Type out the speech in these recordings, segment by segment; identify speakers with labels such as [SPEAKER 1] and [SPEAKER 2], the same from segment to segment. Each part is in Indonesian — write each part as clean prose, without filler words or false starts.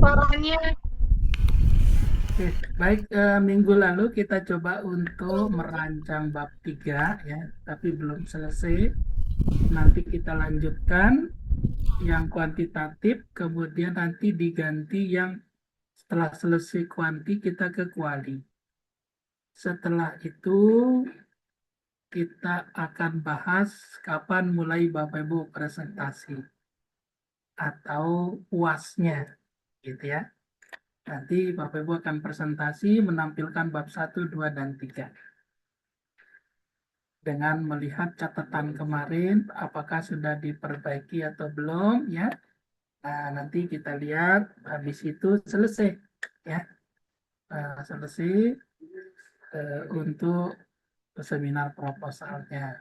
[SPEAKER 1] Suaranya.
[SPEAKER 2] Oke, baik, minggu lalu kita coba untuk merancang bab 3 ya, tapi belum selesai. Nanti kita lanjutkan yang kuantitatif, kemudian nanti diganti yang setelah selesai kuanti kita ke kuali. Setelah itu kita akan bahas kapan mulai Bapak Ibu presentasi atau UASnya gitu ya. Nanti Bapak Ibu akan presentasi menampilkan bab 1, 2, dan 3 dengan melihat catatan kemarin apakah sudah diperbaiki atau belum ya. Nah, nanti kita lihat habis itu selesai ya. Selesai untuk seminar proposalnya.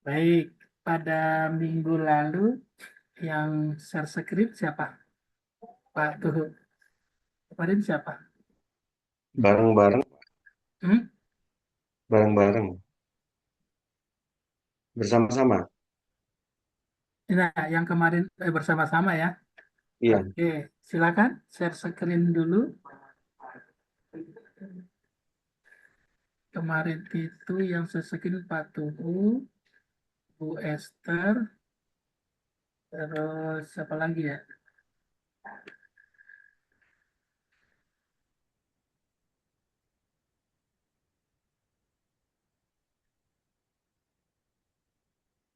[SPEAKER 2] Baik, pada minggu lalu yang share script siapa? Pak Tuhu. Kemarin siapa?
[SPEAKER 3] Bareng-bareng,
[SPEAKER 2] Hmm?
[SPEAKER 3] bareng-bareng, bersama-sama.
[SPEAKER 2] Nah, yang kemarin bersama-sama ya.
[SPEAKER 3] Iya,
[SPEAKER 2] Oke, silakan share screen dulu. Kemarin itu yang share screen Pak Tuhu, Bu Esther, terus siapa lagi ya?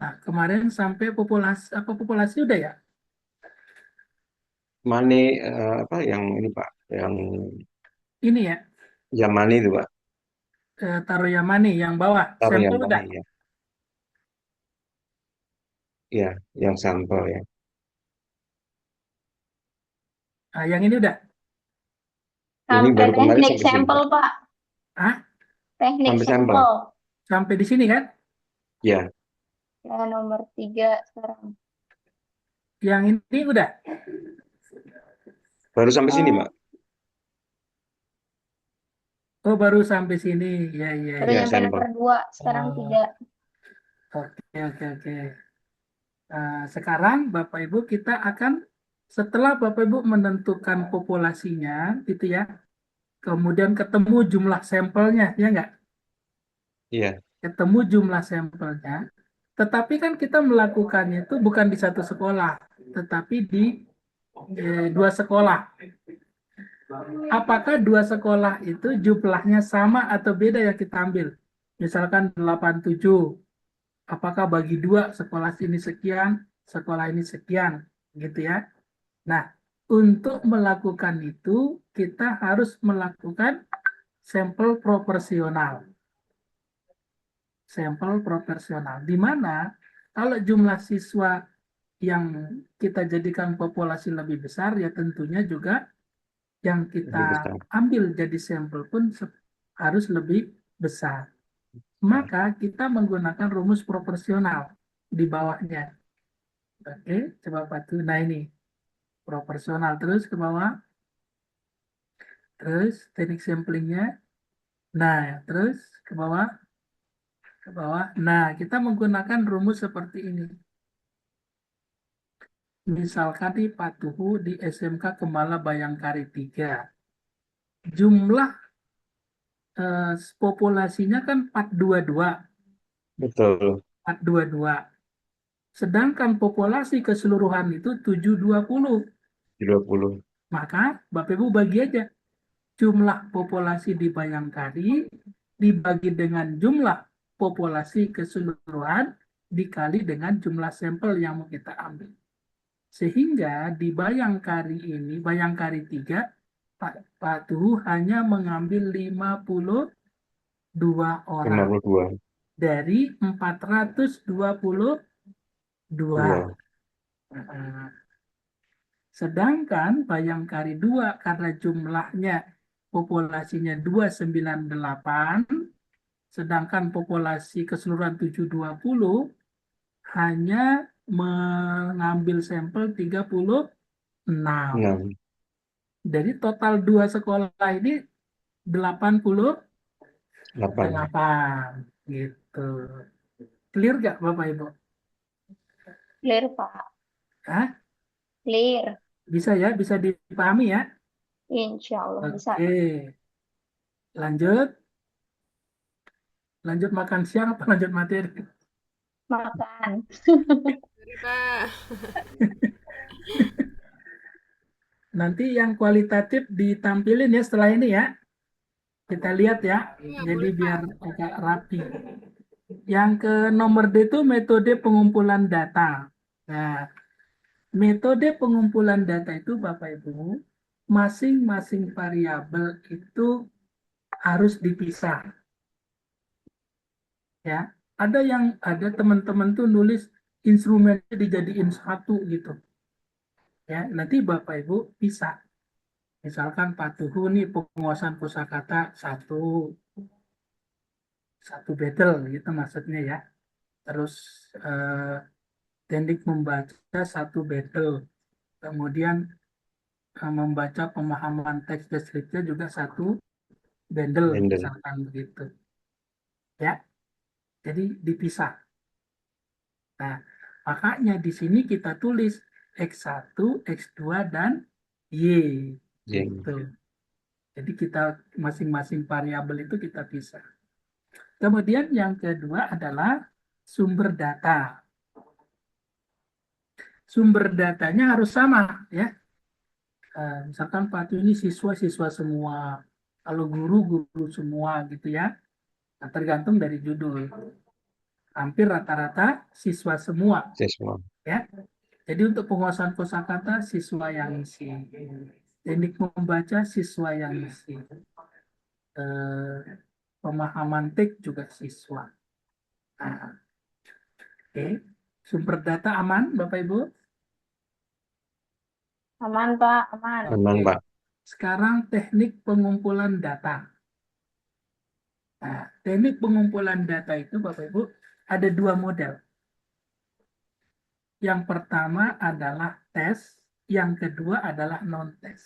[SPEAKER 2] Nah, kemarin sampai populasi apa populasi udah ya?
[SPEAKER 3] Mane apa yang ini Pak, yang
[SPEAKER 2] Ini ya,
[SPEAKER 3] Yamani itu Pak,
[SPEAKER 2] taruh yang mana? Yang bawah.
[SPEAKER 3] taruh
[SPEAKER 2] Sampel
[SPEAKER 3] Yamani
[SPEAKER 2] udah.
[SPEAKER 3] ya, iya, yang sampel ya.
[SPEAKER 2] Nah, yang ini udah.
[SPEAKER 3] Ini
[SPEAKER 1] Sampai
[SPEAKER 3] baru kemarin
[SPEAKER 1] teknik
[SPEAKER 3] sampai sini
[SPEAKER 1] sampel,
[SPEAKER 3] Pak,
[SPEAKER 1] Pak.
[SPEAKER 2] Ah,
[SPEAKER 1] Teknik
[SPEAKER 3] sampai sampel.
[SPEAKER 1] sampel.
[SPEAKER 2] sampai di sini kan?
[SPEAKER 3] Ya,
[SPEAKER 1] Ya, nomor 3 sekarang.
[SPEAKER 2] Yang ini udah.
[SPEAKER 3] baru sampai sini
[SPEAKER 1] Oh,
[SPEAKER 3] Pak.
[SPEAKER 2] Oh, baru sampai sini. Ya, ya,
[SPEAKER 1] baru
[SPEAKER 2] ya.
[SPEAKER 3] Ya
[SPEAKER 1] nyampe
[SPEAKER 3] sampel.
[SPEAKER 1] nomor 2 sekarang
[SPEAKER 2] Oh,
[SPEAKER 1] 3.
[SPEAKER 2] oke, oke, oke. Sekarang Bapak Ibu kita akan setelah Bapak Ibu menentukan populasinya, gitu ya, kemudian ketemu jumlah sampelnya, ya nggak?
[SPEAKER 3] Iya,
[SPEAKER 2] Ketemu jumlah sampelnya, tetapi kan kita melakukannya itu bukan di satu sekolah, tetapi di dua sekolah. Apakah dua sekolah itu jumlahnya sama atau beda yang kita ambil? Misalkan 87, apakah bagi dua sekolah ini sekian, sekolah ini sekian, gitu ya. Nah, untuk melakukan itu kita harus melakukan sampel proporsional. Sampel proporsional, di mana kalau jumlah siswa yang kita jadikan populasi lebih besar, ya tentunya juga yang kita
[SPEAKER 3] lebih besar.
[SPEAKER 2] ambil jadi sampel pun harus lebih besar. Maka kita menggunakan rumus proporsional di bawahnya. Oke, coba batu. Nah ini proporsional terus ke bawah, terus teknik samplingnya. Nah, terus ke bawah, ke bawah. Nah, kita menggunakan rumus seperti ini. Misalkan di Patuhu di SMK Kemala Bayangkari 3. Jumlah populasinya kan 422.
[SPEAKER 3] Betul,
[SPEAKER 2] 422. Sedangkan populasi keseluruhan itu 720.
[SPEAKER 3] 20.
[SPEAKER 2] Maka Bapak Ibu bagi aja jumlah populasi di Bayangkari dibagi dengan jumlah populasi keseluruhan dikali dengan jumlah sampel yang mau kita ambil. Sehingga di Bayangkari ini, Bayangkari 3, Pak Tuhu hanya mengambil 52 orang
[SPEAKER 3] 52.
[SPEAKER 2] dari 422.
[SPEAKER 3] Dua.
[SPEAKER 2] Sedangkan Bayangkari 2 karena jumlahnya populasinya 298, sedangkan populasi keseluruhan 720 hanya mengambil sampel 36.
[SPEAKER 3] 6.
[SPEAKER 2] Jadi total dua sekolah ini 88
[SPEAKER 3] 8.
[SPEAKER 2] gitu. Clear gak Bapak Ibu?
[SPEAKER 1] Clear, Pak.
[SPEAKER 2] Hah?
[SPEAKER 1] Clear.
[SPEAKER 2] Bisa ya, bisa dipahami ya.
[SPEAKER 1] Insya Allah bisa.
[SPEAKER 2] Oke, lanjut. Lanjut makan siang apa lanjut materi?
[SPEAKER 1] Makan.
[SPEAKER 4] Sorry, Pak.
[SPEAKER 2] Nanti yang kualitatif ditampilin ya setelah ini ya. Kita lihat ya.
[SPEAKER 4] Iya,
[SPEAKER 2] Jadi
[SPEAKER 4] boleh, Pak.
[SPEAKER 2] biar agak rapi. Yang ke nomor D itu metode pengumpulan data. Nah, metode pengumpulan data itu Bapak Ibu, masing-masing variabel itu harus dipisah ya. Ada teman-teman tuh nulis instrumennya dijadiin satu gitu ya. Nanti Bapak Ibu pisah. Misalkan patuhu nih penguasaan kosakata satu battle gitu maksudnya ya. Terus eh, teknik membaca satu battle. Kemudian membaca pemahaman teks deskripsinya juga satu bundle
[SPEAKER 3] Handle.
[SPEAKER 2] misalkan begitu ya. Jadi dipisah. Nah, makanya di sini kita tulis X1, X2 dan Y
[SPEAKER 3] Jeng.
[SPEAKER 2] gitu. Jadi kita masing-masing variabel itu kita pisah. Kemudian yang kedua adalah sumber data. Sumber datanya harus sama ya. Misalkan Patu ini siswa-siswa semua, kalau guru-guru semua gitu ya. Nah, tergantung dari judul. Hampir rata-rata siswa semua
[SPEAKER 3] Siswa.
[SPEAKER 2] ya. Jadi untuk penguasaan kosakata siswa yang isi, teknik membaca siswa yang isi, eh, pemahaman teks juga siswa. Nah, oke. Sumber data aman, Bapak Ibu?
[SPEAKER 1] Aman, Pak. Aman.
[SPEAKER 3] Aman,
[SPEAKER 2] Oke.
[SPEAKER 3] Pak.
[SPEAKER 2] Sekarang teknik pengumpulan data. Nah, teknik pengumpulan data itu, Bapak Ibu, ada dua model. Yang pertama adalah tes, yang kedua adalah non-tes.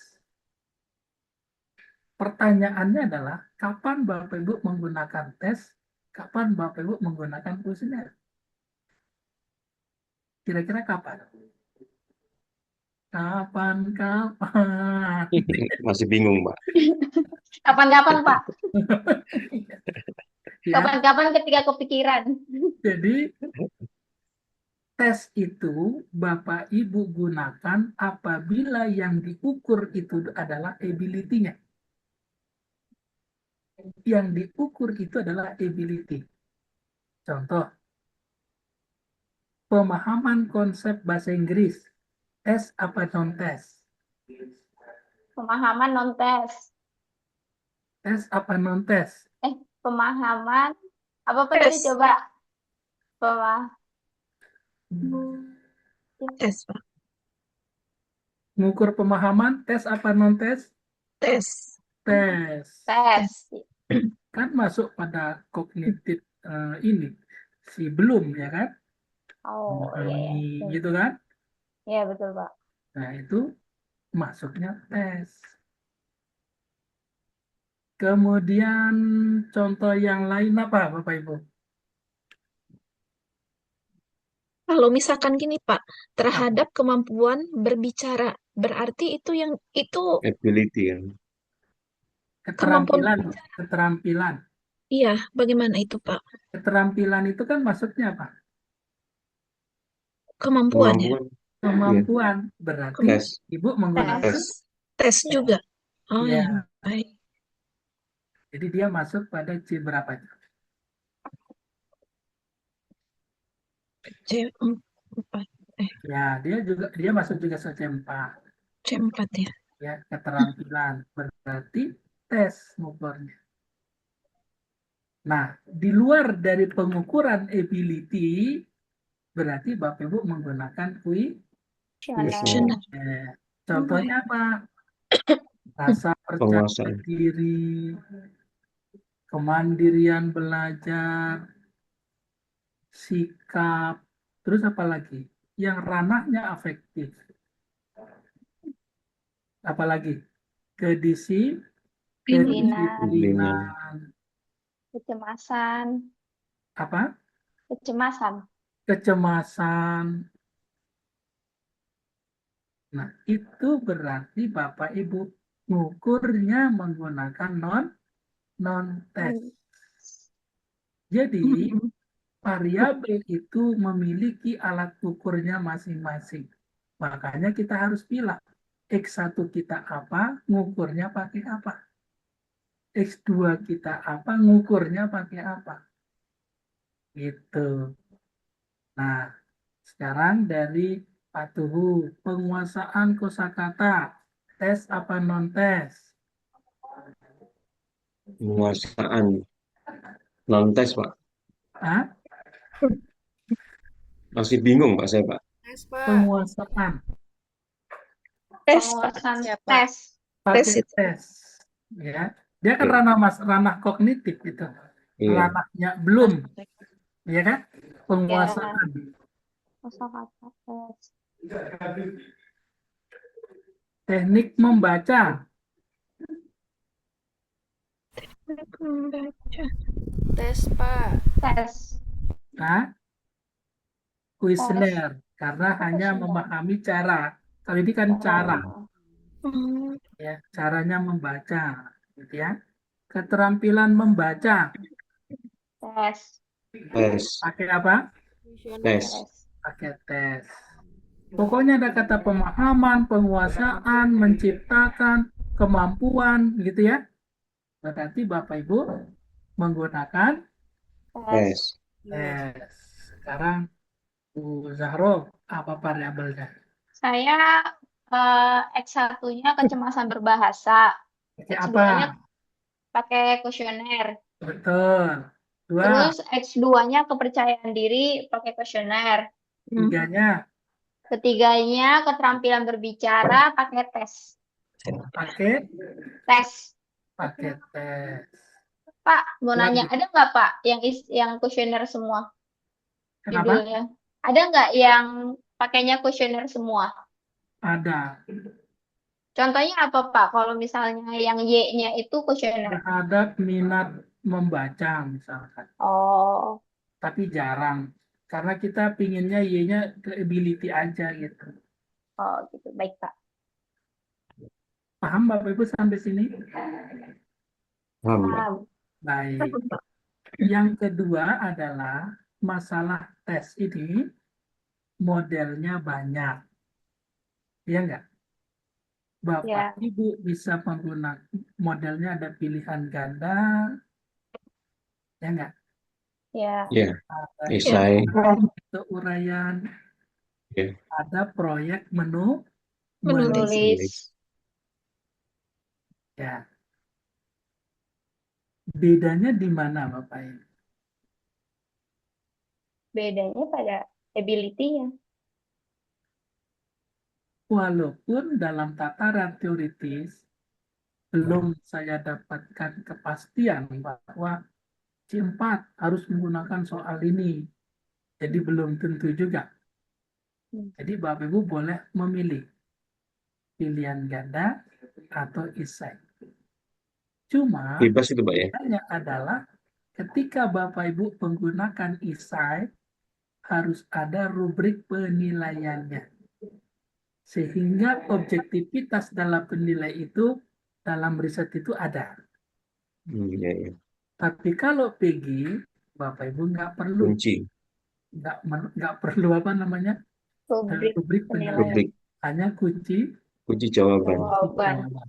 [SPEAKER 2] Pertanyaannya adalah, kapan Bapak Ibu menggunakan tes, kapan Bapak Ibu menggunakan kuesioner? Kira-kira kapan? Kapan?
[SPEAKER 3] Masih bingung, Pak.
[SPEAKER 1] Kapan-kapan, Pak.
[SPEAKER 2] Ya,
[SPEAKER 1] Kapan-kapan ketika kepikiran.
[SPEAKER 2] jadi tes itu Bapak Ibu gunakan apabila yang diukur itu adalah ability-nya. Yang diukur itu adalah ability. Contoh, pemahaman konsep bahasa Inggris. Tes apa non-tes?
[SPEAKER 1] Pemahaman non-tes.
[SPEAKER 2] Tes apa non-tes?
[SPEAKER 1] Pemahaman. Apa tadi
[SPEAKER 4] Tes.
[SPEAKER 1] coba? Pemah
[SPEAKER 4] Tes, Pak.
[SPEAKER 2] Mengukur pemahaman, tes apa non-tes?
[SPEAKER 4] Tes.
[SPEAKER 2] Tes.
[SPEAKER 1] tes.
[SPEAKER 2] Kan masuk pada kognitif ini. Si belum, ya kan?
[SPEAKER 1] Oh, iya,
[SPEAKER 2] Memahami,
[SPEAKER 1] iya.
[SPEAKER 2] gitu kan?
[SPEAKER 1] Iya, betul, Pak.
[SPEAKER 2] Nah, itu masuknya tes. Kemudian contoh yang lain apa, Bapak Ibu?
[SPEAKER 4] Kalau misalkan gini, Pak, terhadap kemampuan berbicara, berarti itu
[SPEAKER 3] Ability kan.
[SPEAKER 4] kemampuan
[SPEAKER 2] Keterampilan, keterampilan.
[SPEAKER 4] iya, bagaimana itu, Pak?
[SPEAKER 2] Keterampilan itu kan maksudnya apa?
[SPEAKER 4] Kemampuan ya.
[SPEAKER 3] Kemampuan.
[SPEAKER 2] Kemampuan. Berarti
[SPEAKER 3] Tes.
[SPEAKER 2] Ibu menggunakan
[SPEAKER 3] Tes.
[SPEAKER 4] Tes juga. Oh
[SPEAKER 2] ya.
[SPEAKER 4] ya, baik.
[SPEAKER 2] Jadi dia masuk pada C berapa?
[SPEAKER 4] C4.
[SPEAKER 2] Ya, dia masuk juga C4.
[SPEAKER 4] C4 ya.
[SPEAKER 2] Ya, keterampilan. Berarti tes ngukurnya. Nah, di luar dari pengukuran ability, berarti Bapak Ibu menggunakan
[SPEAKER 1] Questionnaire.
[SPEAKER 2] contohnya apa? Rasa percaya
[SPEAKER 3] Penguasaan.
[SPEAKER 2] diri, kemandirian belajar, sikap, terus apa lagi? Yang ranahnya afektif. Apalagi? Kedisiplinan.
[SPEAKER 1] Kecemasan.
[SPEAKER 2] Apa?
[SPEAKER 1] Kecemasan.
[SPEAKER 2] Kecemasan. Nah, itu berarti Bapak Ibu ngukurnya menggunakan non-tes. Jadi,
[SPEAKER 4] Mm-mm.
[SPEAKER 2] variabel itu memiliki alat ukurnya masing-masing. Makanya kita harus pilih X1 kita apa, ngukurnya pakai apa. X2 kita apa, ngukurnya pakai apa. Gitu. Nah, sekarang dari Pak Tuhu, penguasaan kosakata, tes apa non-tes?
[SPEAKER 3] Penguasaan non-tes, Pak.
[SPEAKER 2] Hah?
[SPEAKER 3] Masih bingung, Pak, saya, Pak.
[SPEAKER 5] Tes, Pak.
[SPEAKER 2] Penguasaan
[SPEAKER 4] Tes, Pak.
[SPEAKER 1] Penguasaan
[SPEAKER 5] Siapa?
[SPEAKER 1] tes.
[SPEAKER 4] Tes
[SPEAKER 2] pakai
[SPEAKER 4] itu.
[SPEAKER 2] tes, ya. Dia kan
[SPEAKER 3] Oke.
[SPEAKER 2] ranah kognitif itu,
[SPEAKER 3] Iya.
[SPEAKER 2] ranahnya belum, ya kan?
[SPEAKER 1] Ya,
[SPEAKER 2] Penguasaan.
[SPEAKER 1] kosakata tes.
[SPEAKER 2] Teknik membaca,
[SPEAKER 4] Membaca.
[SPEAKER 5] Tes, Pak.
[SPEAKER 1] Tes.
[SPEAKER 2] nah,
[SPEAKER 1] Tes.
[SPEAKER 2] kuesioner, karena hanya
[SPEAKER 1] Kuesioner.
[SPEAKER 2] memahami cara. Kalau ini kan cara,
[SPEAKER 1] Oh,
[SPEAKER 2] ya, caranya membaca, gitu ya. Keterampilan membaca,
[SPEAKER 1] tes.
[SPEAKER 3] Tes.
[SPEAKER 2] pakai apa?
[SPEAKER 5] Kuesioner.
[SPEAKER 3] Tes.
[SPEAKER 1] Tes.
[SPEAKER 2] Pakai tes. Pokoknya ada kata pemahaman, penguasaan, menciptakan, kemampuan, gitu ya. Berarti Bapak Ibu menggunakan
[SPEAKER 1] Tes.
[SPEAKER 3] Tes.
[SPEAKER 2] tes. Sekarang Bu Zahro, apa variabelnya?
[SPEAKER 1] Saya X1-nya kecemasan berbahasa.
[SPEAKER 2] Pakai apa?
[SPEAKER 1] X2-nya pakai kuesioner.
[SPEAKER 2] Betul. Dua,
[SPEAKER 1] Terus X2-nya kepercayaan diri pakai kuesioner.
[SPEAKER 2] tiganya
[SPEAKER 1] Ketiganya keterampilan berbicara pakai tes.
[SPEAKER 2] pakai
[SPEAKER 1] Tes.
[SPEAKER 2] tes.
[SPEAKER 1] Pak, mau
[SPEAKER 2] Lagi.
[SPEAKER 1] nanya, ada nggak Pak yang kuesioner semua
[SPEAKER 2] Kenapa?
[SPEAKER 1] judulnya? Ada nggak yang pakainya kuesioner semua?
[SPEAKER 2] Ada.
[SPEAKER 1] Contohnya apa Pak? Kalau misalnya yang Y-nya itu kuesioner.
[SPEAKER 2] Terhadap minat membaca misalkan.
[SPEAKER 1] Oh,
[SPEAKER 2] Tapi jarang. Karena kita pinginnya Y-nya ke ability aja gitu.
[SPEAKER 1] oh gitu. Baik Pak.
[SPEAKER 2] Paham Bapak Ibu sampai sini?
[SPEAKER 3] Paham, Pak.
[SPEAKER 1] Paham.
[SPEAKER 2] Baik. Yang kedua adalah masalah tes ini modelnya banyak. Iya enggak? Bapak
[SPEAKER 1] Ya,
[SPEAKER 2] Ibu bisa menggunakan modelnya ada pilihan ganda, ya enggak?
[SPEAKER 1] ya.
[SPEAKER 3] Iya.
[SPEAKER 2] Ada
[SPEAKER 3] Esai.
[SPEAKER 2] itu uraian,
[SPEAKER 3] Iya.
[SPEAKER 2] ada proyek
[SPEAKER 4] Menulis.
[SPEAKER 1] Menulis.
[SPEAKER 2] Ya. Bedanya di mana Bapak Ibu?
[SPEAKER 1] Bedanya pada ability-nya.
[SPEAKER 2] Walaupun dalam tataran teoritis belum saya dapatkan kepastian bahwa C4 harus menggunakan soal ini. Jadi belum tentu juga. Jadi Bapak Ibu boleh memilih pilihan ganda atau esai. Cuma
[SPEAKER 3] Bebas itu, Pak, ya.
[SPEAKER 2] bedanya adalah ketika Bapak Ibu menggunakan esai harus ada rubrik penilaiannya. Sehingga objektivitas dalam penilai itu dalam riset itu ada.
[SPEAKER 3] Iya, iya.
[SPEAKER 2] Tapi kalau PG, Bapak Ibu nggak perlu,
[SPEAKER 3] Kunci.
[SPEAKER 2] nggak perlu apa namanya
[SPEAKER 1] Rubrik
[SPEAKER 2] rubrik penilaian,
[SPEAKER 3] Rubrik.
[SPEAKER 2] hanya kunci
[SPEAKER 3] Kunci jawaban.
[SPEAKER 1] jawaban.
[SPEAKER 2] jawaban.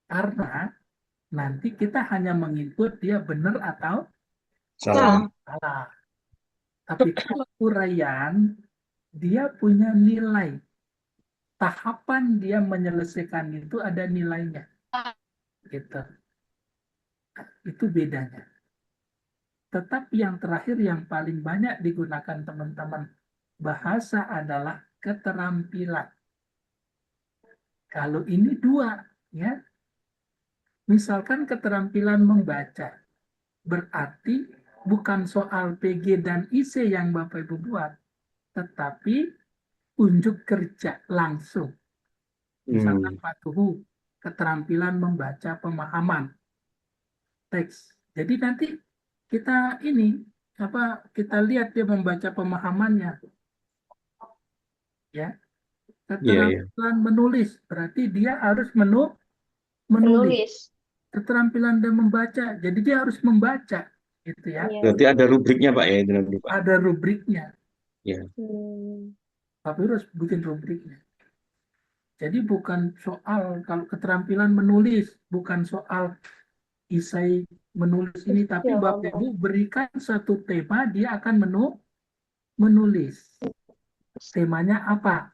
[SPEAKER 2] Karena nanti kita hanya menginput dia benar atau
[SPEAKER 3] Salah.
[SPEAKER 2] salah. Tapi kalau uraian dia punya nilai, tahapan dia menyelesaikan itu ada nilainya, gitu. Itu bedanya. Tetapi yang terakhir yang paling banyak digunakan teman-teman bahasa adalah keterampilan. Kalau ini dua, ya. Misalkan keterampilan membaca, berarti bukan soal PG dan IC yang Bapak Ibu buat, tetapi unjuk kerja langsung. Misalkan Pak Tuhu, keterampilan membaca pemahaman teks. Jadi nanti kita ini kita lihat dia membaca pemahamannya, ya.
[SPEAKER 3] Iya, iya.
[SPEAKER 2] Keterampilan menulis, berarti dia harus menulis.
[SPEAKER 1] Menulis.
[SPEAKER 2] Keterampilan dan membaca, jadi dia harus membaca, gitu ya.
[SPEAKER 1] Iya.
[SPEAKER 3] Berarti ada rubriknya Pak ya itu nanti Pak.
[SPEAKER 2] Ada rubriknya,
[SPEAKER 3] Ya,
[SPEAKER 1] Hmm.
[SPEAKER 2] tapi harus bikin rubriknya. Jadi bukan soal kalau keterampilan menulis, bukan soal isai menulis ini, tapi
[SPEAKER 1] Iya,
[SPEAKER 2] Bapak Ibu berikan satu tema, dia akan menulis. Temanya apa?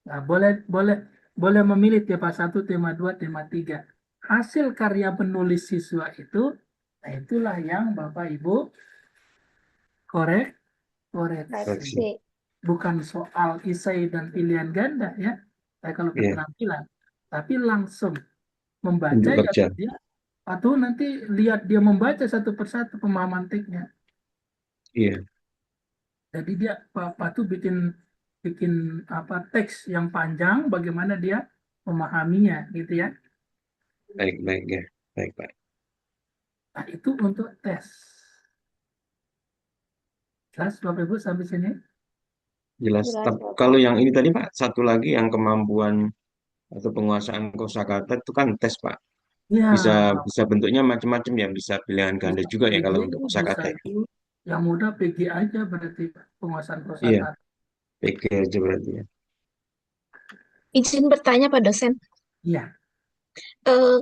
[SPEAKER 2] Nah, boleh boleh boleh memilih tema 1, tema 2, tema 3. Hasil karya menulis siswa itu, nah itulah yang Bapak Ibu koreksi.
[SPEAKER 3] koreksi.
[SPEAKER 1] Reaksi.
[SPEAKER 2] Bukan soal isai dan pilihan ganda ya. Nah, kalau
[SPEAKER 3] Iya,
[SPEAKER 2] keterampilan, tapi langsung membaca
[SPEAKER 3] untuk
[SPEAKER 2] ya
[SPEAKER 3] kerja.
[SPEAKER 2] dia, atau nanti lihat dia membaca satu persatu pemahaman teksnya.
[SPEAKER 3] Iya,
[SPEAKER 2] Jadi dia Bapak tuh bikin bikin apa teks yang panjang, bagaimana dia memahaminya gitu ya.
[SPEAKER 3] baik, baik ya. Baik Pak.
[SPEAKER 2] Nah, itu untuk tes. Jelas Bapak Ibu sampai sini?
[SPEAKER 3] Jelas.
[SPEAKER 1] Jelas, Bapak.
[SPEAKER 3] Kalau yang ini tadi Pak, satu lagi yang kemampuan atau penguasaan kosakata itu kan tes Pak.
[SPEAKER 2] Ya,
[SPEAKER 3] Bisa bisa bentuknya macam-macam ya, bisa pilihan ganda
[SPEAKER 2] bisa
[SPEAKER 3] juga ya
[SPEAKER 2] PG,
[SPEAKER 3] kalau untuk
[SPEAKER 2] bisa
[SPEAKER 3] kosakata.
[SPEAKER 2] itu yang mudah PG aja berarti penguasaan
[SPEAKER 3] Iya,
[SPEAKER 2] kosakata.
[SPEAKER 3] PG aja berarti ya.
[SPEAKER 4] Izin bertanya Pak dosen,
[SPEAKER 2] Iya,
[SPEAKER 4] eh,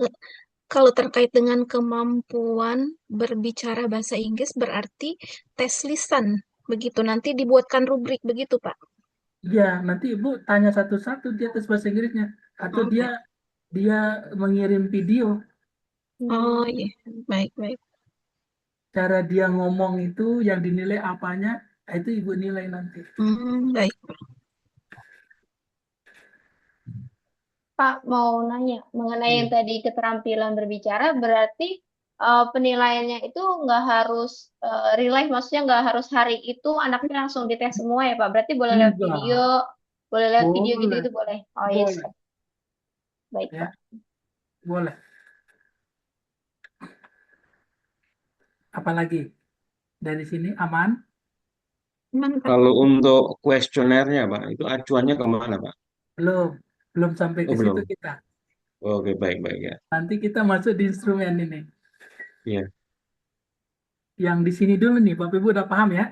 [SPEAKER 4] kalau terkait dengan kemampuan berbicara bahasa Inggris berarti tes lisan, begitu nanti dibuatkan rubrik begitu Pak.
[SPEAKER 2] iya. Nanti Ibu tanya satu-satu dia tes bahasa Inggrisnya, atau
[SPEAKER 4] Oh,
[SPEAKER 2] dia dia mengirim video
[SPEAKER 4] oh iya, baik baik.
[SPEAKER 2] cara dia ngomong itu yang dinilai apanya, nah, itu Ibu nilai nanti.
[SPEAKER 4] Baik.
[SPEAKER 1] Pak mau nanya mengenai
[SPEAKER 2] Iya.
[SPEAKER 1] yang tadi keterampilan berbicara, berarti penilaiannya itu nggak harus real life, maksudnya nggak harus hari itu anaknya langsung dites semua ya Pak. Berarti boleh lewat video,
[SPEAKER 2] Enggak,
[SPEAKER 1] boleh lewat video
[SPEAKER 2] boleh,
[SPEAKER 1] gitu-gitu boleh. Oh yes,
[SPEAKER 2] boleh,
[SPEAKER 1] baik
[SPEAKER 2] ya,
[SPEAKER 1] Pak.
[SPEAKER 2] boleh. Apalagi dari sini aman?
[SPEAKER 4] Aman Pak.
[SPEAKER 3] Kalau untuk kuesionernya Pak, itu acuannya kemana Pak?
[SPEAKER 2] Belum, belum sampai
[SPEAKER 3] Oh
[SPEAKER 2] ke situ
[SPEAKER 3] belum.
[SPEAKER 2] kita.
[SPEAKER 3] Oke, baik, baik ya.
[SPEAKER 2] Nanti kita masuk di instrumen ini.
[SPEAKER 3] Iya,
[SPEAKER 2] Yang di sini dulu nih, Bapak Ibu udah paham ya?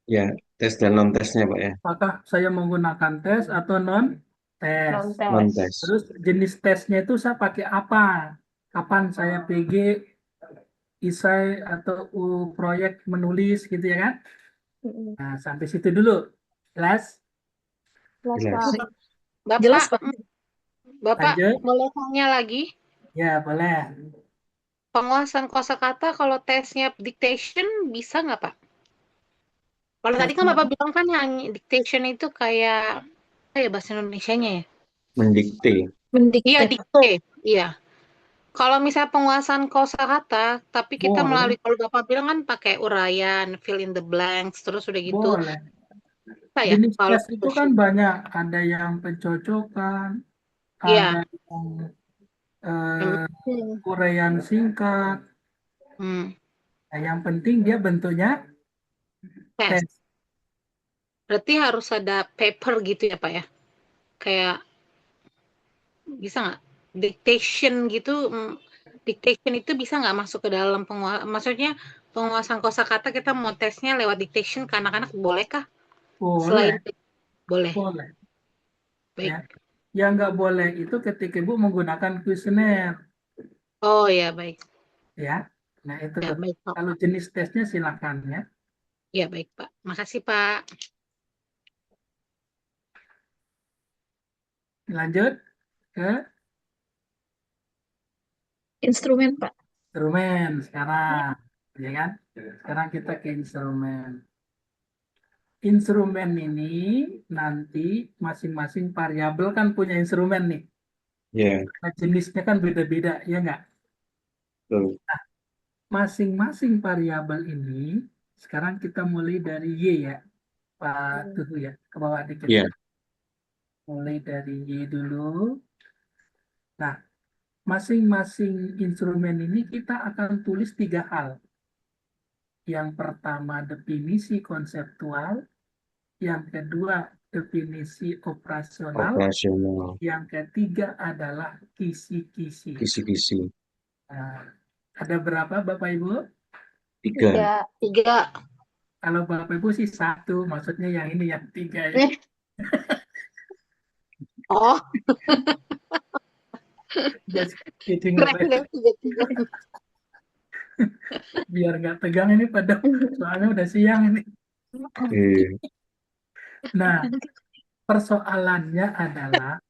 [SPEAKER 3] ya, tes dan non tesnya Pak ya.
[SPEAKER 2] Apakah saya menggunakan tes atau non-tes?
[SPEAKER 1] Non tes.
[SPEAKER 3] Non tes.
[SPEAKER 2] Terus jenis tesnya itu saya pakai apa? Kapan saya PG, isai, atau proyek menulis gitu ya kan?
[SPEAKER 1] Mm-mm.
[SPEAKER 2] Nah, sampai situ dulu. Jelas?
[SPEAKER 1] Jelas
[SPEAKER 3] Jelas.
[SPEAKER 1] Pak.
[SPEAKER 4] Jelas
[SPEAKER 5] Bapak,
[SPEAKER 4] Pak.
[SPEAKER 5] Bapak
[SPEAKER 2] Lanjut?
[SPEAKER 5] boleh tanya lagi?
[SPEAKER 2] Ya, boleh.
[SPEAKER 5] Penguasaan kosakata kalau tesnya dictation bisa nggak Pak? Kalau tadi kan
[SPEAKER 2] Tesnya
[SPEAKER 5] Bapak bilang kan hanya dictation itu kayak apa ya bahasa Indonesianya ya?
[SPEAKER 3] Mendikte.
[SPEAKER 5] Iya,
[SPEAKER 4] Mendikte Pak.
[SPEAKER 5] dikte. Iya. Kalau misalnya penguasaan kosakata, tapi kita
[SPEAKER 2] boleh,
[SPEAKER 5] melalui kalau Bapak bilang kan pakai uraian, fill in the blanks, terus udah gitu,
[SPEAKER 2] boleh.
[SPEAKER 5] bisa ya?
[SPEAKER 2] Jenis
[SPEAKER 5] Kalau
[SPEAKER 2] tes itu kan banyak. Ada yang pencocokan, ada
[SPEAKER 5] iya.
[SPEAKER 2] yang
[SPEAKER 5] Hmm.
[SPEAKER 2] uraian singkat.
[SPEAKER 5] Hmm.
[SPEAKER 2] Nah, yang penting dia bentuknya
[SPEAKER 5] Tes.
[SPEAKER 2] tes.
[SPEAKER 5] Berarti harus ada paper gitu ya Pak ya? Kayak bisa nggak? Dictation gitu, dictation itu bisa nggak masuk ke dalam maksudnya penguasaan kosakata kita mau tesnya lewat dictation ke anak-anak bolehkah? Selain
[SPEAKER 2] Boleh,
[SPEAKER 5] boleh.
[SPEAKER 2] boleh. Ya.
[SPEAKER 5] Baik.
[SPEAKER 2] Yang nggak boleh itu ketika Ibu menggunakan kuesioner.
[SPEAKER 5] Oh ya, baik.
[SPEAKER 2] Ya. Nah, itu
[SPEAKER 5] Ya,
[SPEAKER 2] tuh.
[SPEAKER 5] baik Pak.
[SPEAKER 2] Kalau jenis tesnya silakan ya.
[SPEAKER 5] Ya, baik Pak. Makasih Pak.
[SPEAKER 2] Lanjut ke
[SPEAKER 4] Instrumen Pak.
[SPEAKER 2] instrumen sekarang. Ya kan? Sekarang kita ke instrumen. Instrumen ini nanti masing-masing variabel kan punya instrumen nih.
[SPEAKER 3] Ya,
[SPEAKER 2] Nah, jenisnya kan beda-beda, ya nggak?
[SPEAKER 3] betul.
[SPEAKER 2] Masing-masing variabel ini, sekarang kita mulai dari Y ya, Pak Tuhu ya, ke bawah dikit.
[SPEAKER 3] Iya,
[SPEAKER 2] Mulai dari Y dulu. Nah, masing-masing instrumen ini kita akan tulis 3 hal. Yang pertama definisi konseptual, yang kedua definisi operasional.
[SPEAKER 3] Operasional.
[SPEAKER 2] Yang ketiga adalah kisi-kisi.
[SPEAKER 3] Kisi-kisi.
[SPEAKER 2] Nah, ada berapa Bapak Ibu?
[SPEAKER 3] 3.
[SPEAKER 1] 3.
[SPEAKER 5] 3.
[SPEAKER 2] Kalau Bapak Ibu sih 1, maksudnya yang ini yang 3 ya.
[SPEAKER 5] Oh,
[SPEAKER 2] Just kidding
[SPEAKER 5] keren
[SPEAKER 2] Bapak Ibu.
[SPEAKER 5] deh 3.
[SPEAKER 2] Biar nggak tegang ini pada, soalnya udah siang ini. Nah, persoalannya adalah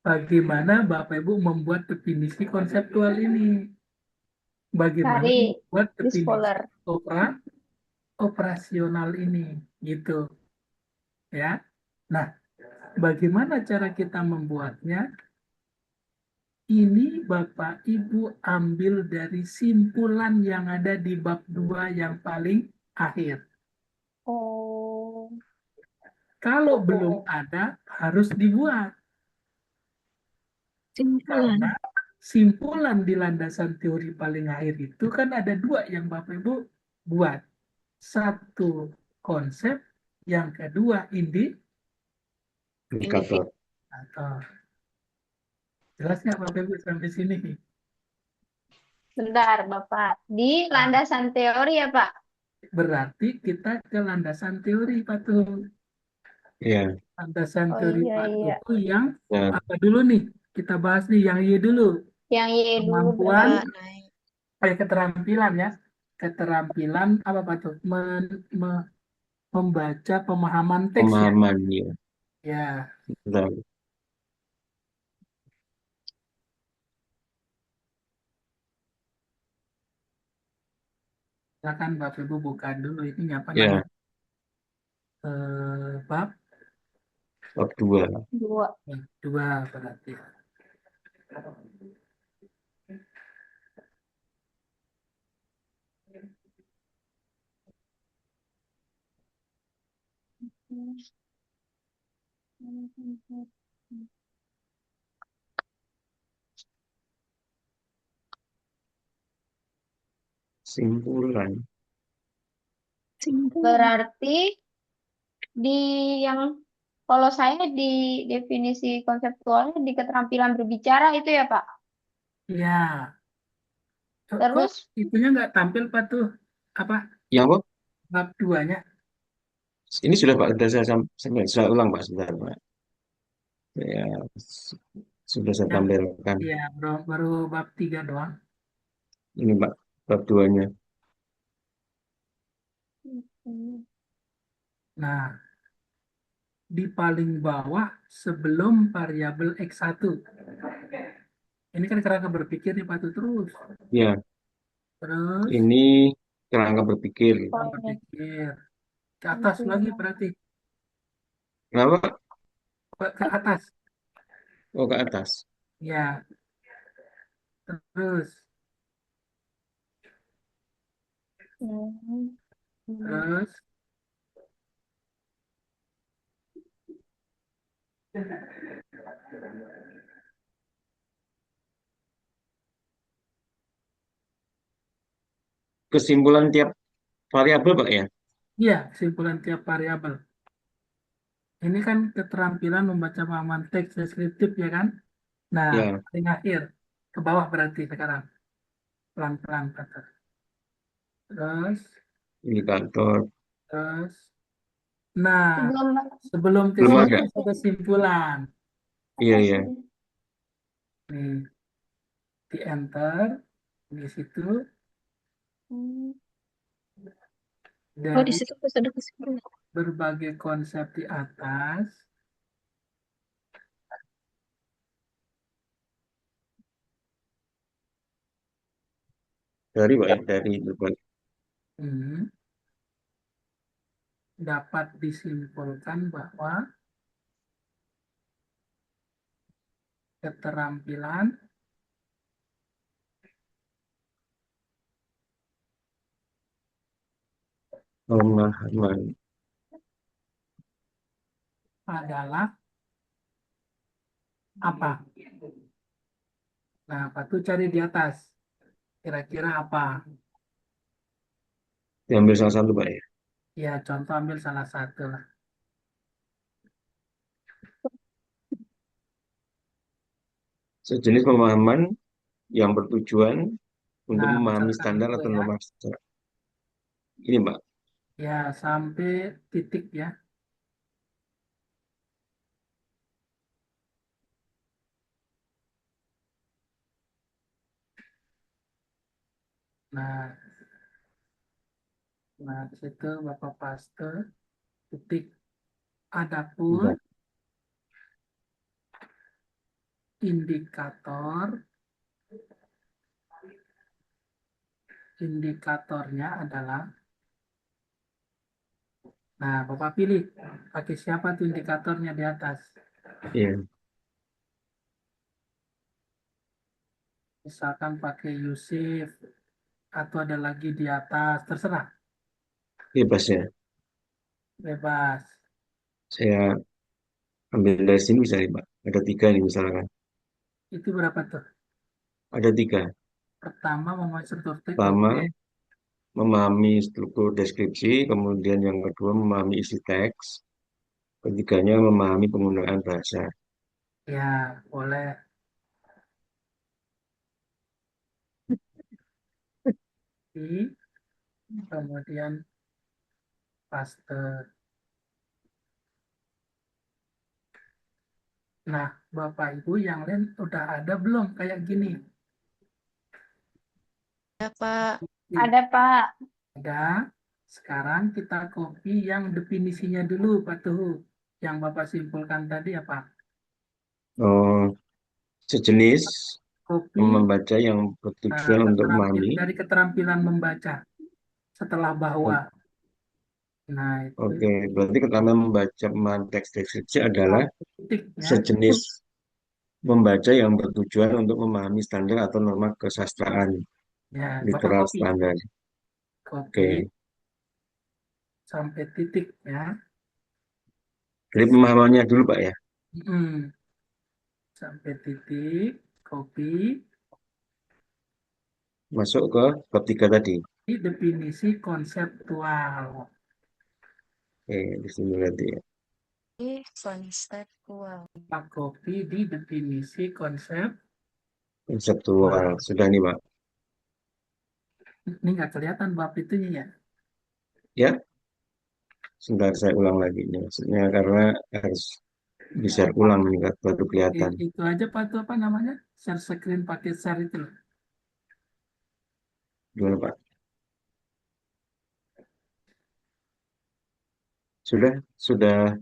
[SPEAKER 2] bagaimana Bapak Ibu membuat definisi konseptual ini. Bagaimana
[SPEAKER 1] Cari
[SPEAKER 2] membuat
[SPEAKER 1] di
[SPEAKER 2] definisi
[SPEAKER 1] scholar.
[SPEAKER 2] operasional ini, gitu ya. Nah, bagaimana cara kita membuatnya? Ini Bapak Ibu ambil dari simpulan yang ada di bab 2 yang paling akhir.
[SPEAKER 1] Oh,
[SPEAKER 2] Kalau belum ada, harus dibuat.
[SPEAKER 4] Simpulan.
[SPEAKER 2] Karena simpulan di landasan teori paling akhir itu kan ada 2 yang Bapak Ibu buat. Satu konsep, yang kedua
[SPEAKER 3] Indikator.
[SPEAKER 2] indikator. Jelas nggak Bapak Ibu sampai sini?
[SPEAKER 1] bentar Bapak. Di
[SPEAKER 2] Nah,
[SPEAKER 1] landasan teori ya Pak?
[SPEAKER 2] berarti kita ke landasan teori Pak Tuh.
[SPEAKER 3] Ya.
[SPEAKER 2] Landasan
[SPEAKER 1] Oh
[SPEAKER 2] teori
[SPEAKER 1] iya
[SPEAKER 2] Pak
[SPEAKER 1] iya.
[SPEAKER 2] Tuh yang
[SPEAKER 3] Nah,
[SPEAKER 2] apa dulu nih? Kita bahas nih yang Y dulu.
[SPEAKER 1] Yang Y dulu
[SPEAKER 2] Kemampuan,
[SPEAKER 1] berarti.
[SPEAKER 4] Naik.
[SPEAKER 2] keterampilan ya. Keterampilan apa Pak Tuh? Membaca pemahaman teks ya.
[SPEAKER 3] pemahaman ya.
[SPEAKER 2] Ya,
[SPEAKER 3] Betul.
[SPEAKER 2] silakan Bapak Ibu buka dulu ini apa
[SPEAKER 3] Ya,
[SPEAKER 2] namanya? Bab
[SPEAKER 3] bab 2.
[SPEAKER 1] 2.
[SPEAKER 2] 2 berarti.
[SPEAKER 3] Simpulan.
[SPEAKER 4] Simpulan.
[SPEAKER 1] Berarti di yang kalau saya di definisi konseptualnya di keterampilan berbicara itu ya Pak.
[SPEAKER 2] Ya, kok
[SPEAKER 1] Terus
[SPEAKER 2] itunya nggak tampil Pak Tuh? Apa
[SPEAKER 3] Yang apa?
[SPEAKER 2] bab 2-nya?
[SPEAKER 3] Ini sudah Pak, sudah saya ulang Pak sebentar Pak. Ya, sudah saya
[SPEAKER 2] Yang
[SPEAKER 3] tampilkan.
[SPEAKER 2] ya baru bab 3 doang.
[SPEAKER 3] Ini Pak, bab 2-nya.
[SPEAKER 2] Nah, di paling bawah sebelum variabel X1. Ini kan kerangka berpikir nih Pak Tuh terus.
[SPEAKER 3] Ya,
[SPEAKER 2] Terus
[SPEAKER 3] ini kerangka berpikir.
[SPEAKER 2] kerangka
[SPEAKER 1] oh ini.
[SPEAKER 2] berpikir. Ke atas lagi berarti.
[SPEAKER 3] Kenapa?
[SPEAKER 2] Ke atas.
[SPEAKER 3] Oh, ke atas.
[SPEAKER 2] Ya, terus.
[SPEAKER 1] Hmm.
[SPEAKER 2] Terus.
[SPEAKER 3] Kesimpulan tiap variabel Pak ya?
[SPEAKER 2] Ya, kesimpulan tiap variabel. Ini kan keterampilan membaca pemahaman teks deskriptif ya kan? Nah,
[SPEAKER 3] Ya,
[SPEAKER 2] paling akhir. Ke bawah berarti sekarang. Pelan-pelan. Pak. Terus.
[SPEAKER 3] indikator.
[SPEAKER 2] Terus. Nah,
[SPEAKER 1] Sebelum
[SPEAKER 2] sebelum ke
[SPEAKER 3] Belum
[SPEAKER 2] sini
[SPEAKER 3] ada.
[SPEAKER 2] ada kesimpulan.
[SPEAKER 3] Iya,
[SPEAKER 1] apa
[SPEAKER 3] iya.
[SPEAKER 1] sih?
[SPEAKER 2] Nih, di enter di situ
[SPEAKER 1] Hmm.
[SPEAKER 4] Oh, di
[SPEAKER 2] dari
[SPEAKER 4] situ pas ada kesimpulan.
[SPEAKER 2] berbagai konsep di atas
[SPEAKER 3] Dari Pak ya, dari berbagai.
[SPEAKER 2] ini dapat disimpulkan bahwa keterampilan
[SPEAKER 3] Pemahaman.
[SPEAKER 2] adalah apa? Nah, apa tuh cari di atas? Kira-kira apa?
[SPEAKER 3] Diambil salah satu Pak ya.
[SPEAKER 2] Ya, contoh ambil salah satu lah.
[SPEAKER 3] Sejenis pemahaman yang bertujuan untuk
[SPEAKER 2] Nah,
[SPEAKER 3] memahami
[SPEAKER 2] misalkan
[SPEAKER 3] standar
[SPEAKER 2] itu
[SPEAKER 3] atau
[SPEAKER 2] ya,
[SPEAKER 3] norma sejarah. Ini, Mbak.
[SPEAKER 2] ya sampai titik ya. Nah, nah di situ Bapak paste titik. Adapun
[SPEAKER 3] Mbak.
[SPEAKER 2] indikator, indikatornya adalah, nah Bapak pilih pakai siapa tuh indikatornya di atas.
[SPEAKER 3] Iya,
[SPEAKER 2] Misalkan pakai Yusuf atau ada lagi di atas, terserah,
[SPEAKER 3] bebas ya.
[SPEAKER 2] bebas.
[SPEAKER 3] Saya ambil dari sini bisa, Mbak. Ada tiga nih misalkan.
[SPEAKER 2] Itu berapa tuh?
[SPEAKER 3] Ada tiga.
[SPEAKER 2] Pertama memahami struktur teks, oke.
[SPEAKER 3] Pertama, memahami struktur deskripsi. Kemudian yang kedua, memahami isi teks. Ketiganya, memahami penggunaan bahasa.
[SPEAKER 2] Ya, boleh. Di, kemudian paste. Nah, Bapak Ibu yang lain udah ada belum kayak gini?
[SPEAKER 4] Ya, Pak.
[SPEAKER 2] Nih,
[SPEAKER 1] Ada, Pak.
[SPEAKER 2] ada. Sekarang kita copy yang definisinya dulu, Pak Tuhu. Yang Bapak simpulkan tadi apa?
[SPEAKER 3] Oh, sejenis
[SPEAKER 2] Copy
[SPEAKER 3] membaca yang bertujuan untuk memahami.
[SPEAKER 2] dari keterampilan membaca setelah bahwa. Nah, itu
[SPEAKER 3] Oke, berarti pertama membaca memahami teks deskripsi adalah
[SPEAKER 2] satu titik ya.
[SPEAKER 3] sejenis membaca yang bertujuan untuk memahami standar atau norma kesastraan,
[SPEAKER 2] Ya, Bapak
[SPEAKER 3] literal
[SPEAKER 2] copy.
[SPEAKER 3] standar.
[SPEAKER 2] Copy
[SPEAKER 3] Oke,
[SPEAKER 2] sampai titik ya.
[SPEAKER 3] jadi pemahamannya dulu Pak ya.
[SPEAKER 2] Hmm, sampai titik, copy.
[SPEAKER 3] Masuk ke bab 3 tadi.
[SPEAKER 2] Di definisi konseptual.
[SPEAKER 3] Oke, di sini berarti ya.
[SPEAKER 4] Konseptual.
[SPEAKER 2] Pak copy di definisi konsep.
[SPEAKER 3] Konseptual.
[SPEAKER 2] Wow.
[SPEAKER 3] Sudah nih Pak.
[SPEAKER 2] Ini nggak kelihatan bab itunya ya.
[SPEAKER 3] Ya, sebentar saya ulang lagi. Ini maksudnya karena harus bisa ulang nih Kak, baru kelihatan.
[SPEAKER 2] Itu aja Pak, itu apa namanya? Share screen pakai share itu loh.
[SPEAKER 3] Gimana Pak? Sudah, sudah.